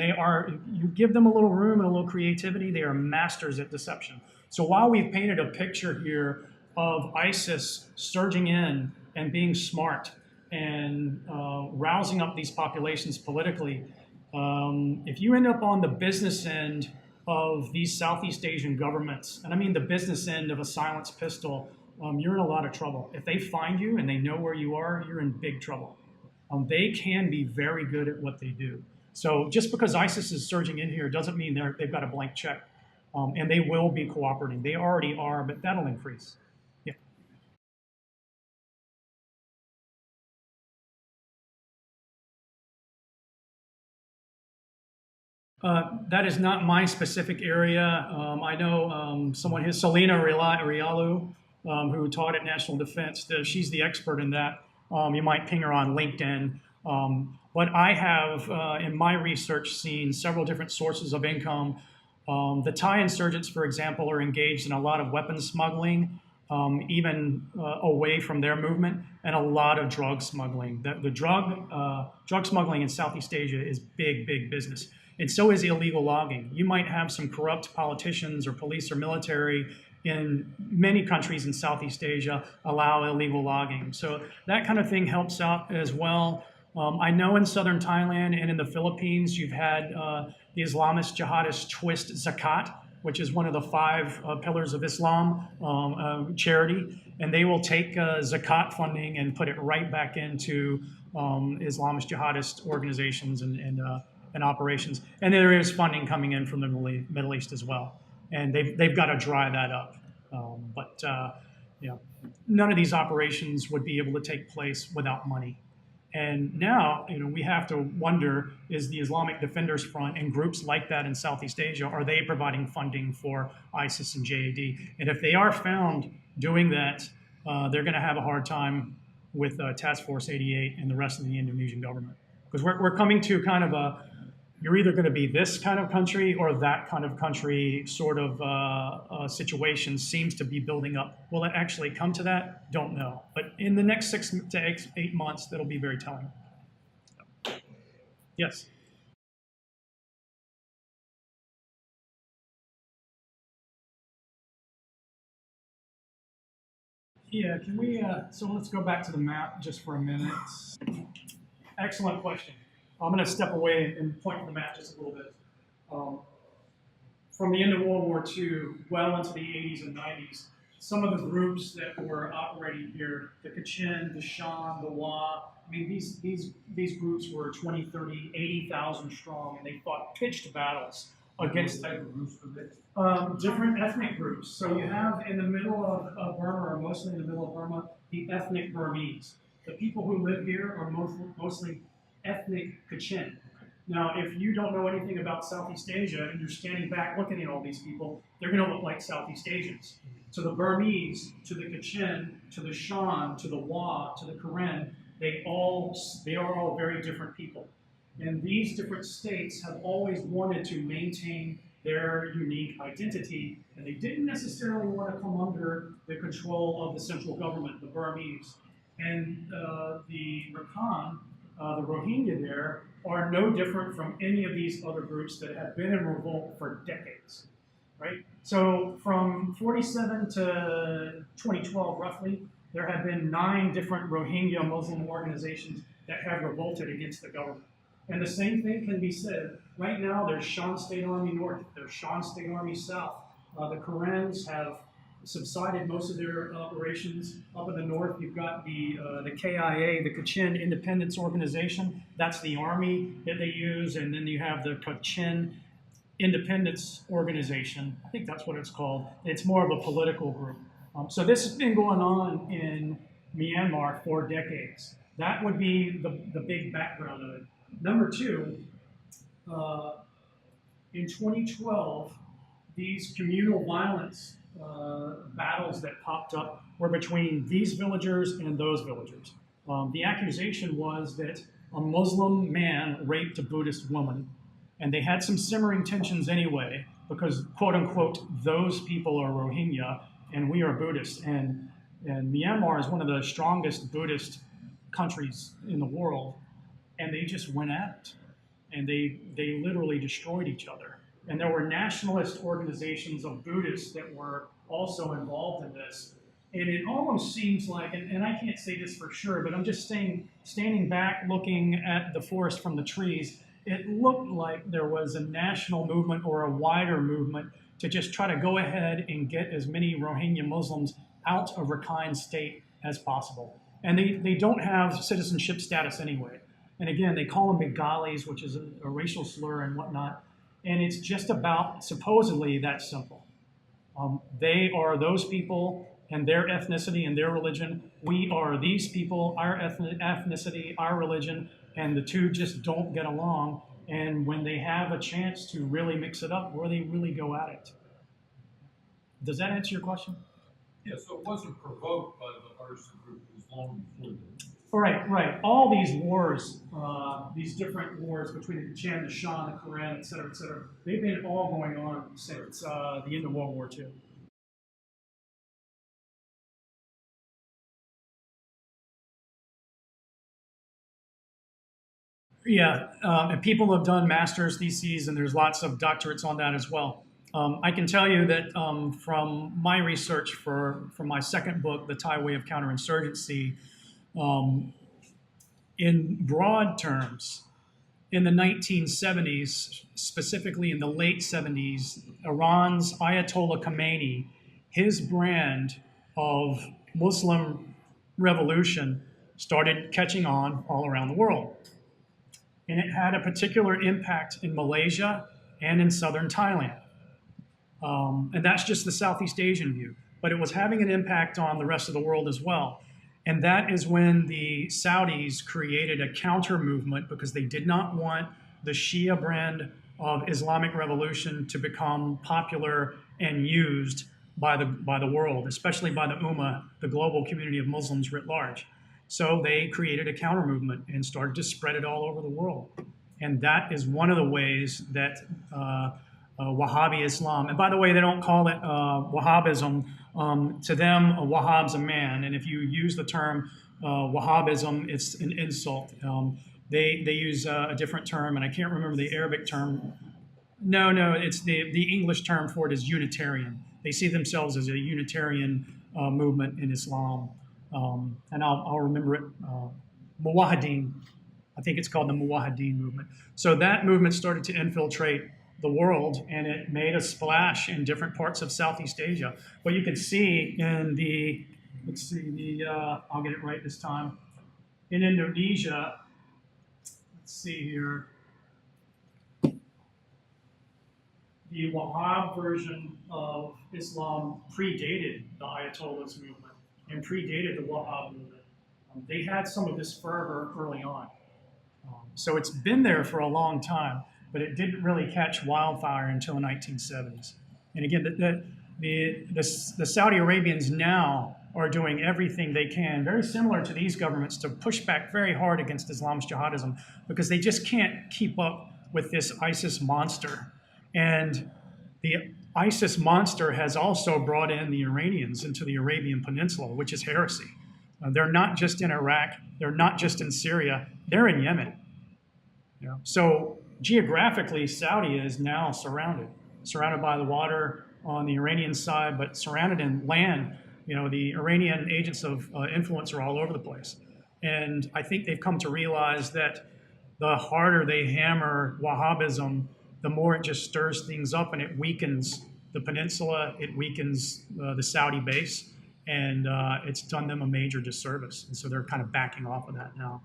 you give them a little room and a little creativity, they are masters at deception. So while we've painted a picture here of ISIS surging in and being smart and rousing up these populations politically, if you end up on the business end of these Southeast Asian governments, and I mean the business end of a silenced pistol, you're in a lot of trouble. If they find you and they know where you are, you're in big trouble. They can be very good at what they do. So just because ISIS is surging in here doesn't mean they've got a blank check. And they will be cooperating. They already are, but that'll increase. Yeah. That is not my specific area. I know someone, Selena Rialu, who taught at National Defense. She's the expert in that. You might ping her on LinkedIn. But I have, in my research, seen several different sources of income. The Thai insurgents, for example, are engaged in a lot of weapons smuggling, even away from their movement, and a lot of drug smuggling. The drug smuggling in Southeast Asia is big, big business. And so is illegal logging. You might have some corrupt politicians or police or military in many countries in Southeast Asia allow illegal logging. So that kind of thing helps out as well. I know in southern Thailand and in the Philippines, you've had the Islamist jihadist twist zakat, which is one of the 5 pillars of Islam, charity. And they will take zakat funding and put it right back into Islamist jihadist organizations and operations. And there is funding coming in from the Middle East as well. And they've got to dry that up. But none of these operations would be able to take place without money. And now, we have to wonder, is the Islamic Defenders Front and groups like that in Southeast Asia, are they providing funding for ISIS and JAD? And if they are found doing that, they're going to have a hard time with Task Force 88 and the rest of the Indonesian government. Because we're coming to kind of you're either going to be this kind of country or that kind of country sort of situation seems to be building up. Will it actually come to that? Don't know. But in the next 6 to 8 months, that'll be very telling. Yes? Yeah, can we, so let's go back to the map just for a minute. Excellent question. I'm going to step away and point to the map just a little bit. From the end of World War II, well into the 80s and 90s, some of the groups that were operating here, the Kachin, the Shan, the Wa, I mean, these groups were 20, 30, 80,000 strong, and they fought pitched battles against different ethnic groups. So you have in the middle of Burma, or mostly in the middle of Burma, the ethnic Burmese. The people who live here are mostly ethnic Kachin. Now, if you don't know anything about Southeast Asia and you're standing back looking at all these people, they're going to look like Southeast Asians. So the Burmese, to the Kachin, to the Shan, to the Wa, to the Karen, they are all very different people. And these different states have always wanted to maintain their unique identity, and they didn't necessarily want to come under the control of the central government, the Burmese. And the Rakhine, the Rohingya there, are no different from any of these other groups that have been in revolt for decades, right? So from 47 to 2012, roughly, there have been 9 different Rohingya Muslim organizations that have revolted against the government. And the same thing can be said. Right now, there's Shan State Army North, there's Shan State Army South. The Karens have subsided most of their operations. Up in the north, you've got the KIA, the Kachin Independence Organization. That's the army that they use. And then you have the Kachin Independence Organization. I think that's what it's called. It's more of a political group. So this has been going on in Myanmar for decades. That would be the big background of it. Number 2, in 2012, these communal violence battles that popped up were between these villagers and those villagers. The accusation was that a Muslim man raped a Buddhist woman, and they had some simmering tensions anyway, because, quote unquote, those people are Rohingya and we are Buddhists. And Myanmar is one of the strongest Buddhist countries in the world, and they just went at it. And they literally destroyed each other. And there were nationalist organizations of Buddhists that were also involved in this. And it almost seems like, and I can't say this for sure, but I'm just standing back looking at the forest from the trees, it looked like there was a national movement or a wider movement to just try to go ahead and get as many Rohingya Muslims out of Rakhine State as possible. And they don't have citizenship status anyway. And again, they call them Bengalis, which is a racial slur and whatnot. And it's just about supposedly that simple. They are those people and their ethnicity and their religion. We are these people, our ethnicity, our religion, and the two just don't get along. And when they have a chance to really mix it up, where they really go at it. Does that answer your question? Yeah, so it wasn't provoked by the arson group, it was long before that. Right. All these wars, these different wars between the Kachin, the Shah, the Quran, et cetera, they've been all going on since the end of World War II. Yeah, and people have done master's theses, and there's lots of doctorates on that as well. I can tell you that from my research for my second book, The Thai Way of Counterinsurgency, in broad terms, in the 1970s, specifically in the late 70s, Iran's Ayatollah Khomeini, his brand of Muslim revolution started catching on all around the world. And it had a particular impact in Malaysia and in southern Thailand. And that's just the Southeast Asian view. But it was having an impact on the rest of the world as well. And that is when the Saudis created a counter movement because they did not want the Shia brand of Islamic revolution to become popular and used by the world, especially by the Ummah, the global community of Muslims writ large. So they created a counter movement and started to spread it all over the world. And that is one of the ways that Wahhabi Islam, and by the way, they don't call it Wahhabism. To them, a Wahhab's a man, and if you use the term Wahhabism, it's an insult. They use a different term, and I can't remember the Arabic term. No, it's the English term for it is Unitarian. They see themselves as a Unitarian movement in Islam, and I'll remember it. Muwahideen, I think it's called the Muwahideen movement. So that movement started to infiltrate the world, and it made a splash in different parts of Southeast Asia. What you can see in I'll get it right this time. In Indonesia, let's see here. The Wahhab version of Islam predated the Ayatollah's movement and predated the Wahhab movement. They had some of this fervor early on. So it's been there for a long time, but it didn't really catch wildfire until the 1970s. And again, the Saudi Arabians now are doing everything they can, very similar to these governments, to push back very hard against Islam's jihadism because they just can't keep up with this ISIS monster. And the ISIS monster has also brought in the Iranians into the Arabian Peninsula, which is heresy. They're not just in Iraq, they're not just in Syria, they're in Yemen. You know? So geographically, Saudi is now surrounded by the water on the Iranian side, but surrounded in land. You know, the Iranian agents of influence are all over the place. And I think they've come to realize that the harder they hammer Wahhabism, the more it just stirs things up and it weakens the peninsula, it weakens the Saudi base, and it's done them a major disservice. And so they're kind of backing off of that now.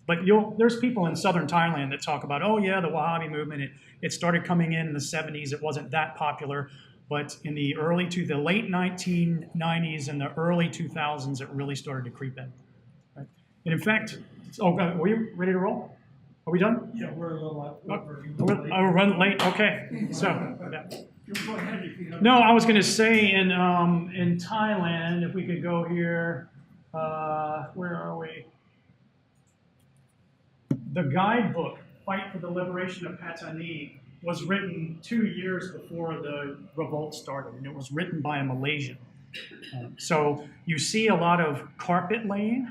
But there's people in southern Thailand that talk about, oh yeah, the Wahhabi movement, it started coming in the 70s. It wasn't that popular, but in the late 1990s and the early 2000s, it really started to creep in. Right? And in fact, were you ready to roll? Are we done? Yeah, we're a little over. We're running late. Okay. So, yeah. Go ahead if you have. No, I was going to say in Thailand, if we could go here, where are we? The guidebook, Fight for the Liberation of Patani, was written 2 years before the revolt started, and it was written by a Malaysian. So you see a lot of carpet laying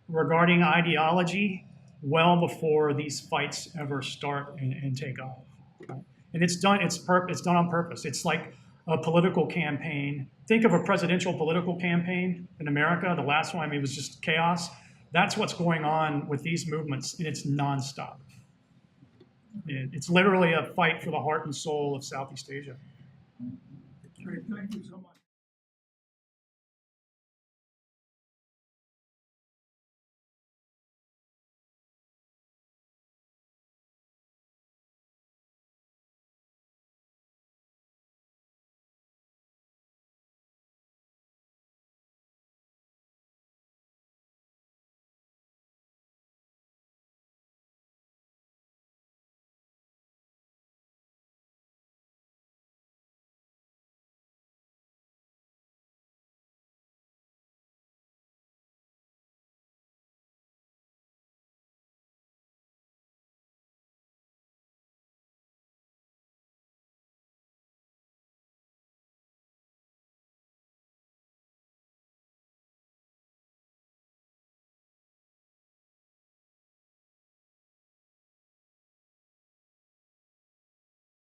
regarding ideology well before these fights ever start and take off. And it's done on purpose. It's like a political campaign. Think of a presidential political campaign in America. The last one, I mean, it was just chaos. That's what's going on with these movements, and it's nonstop. It's literally a fight for the heart and soul of Southeast Asia. Great, thank you so much.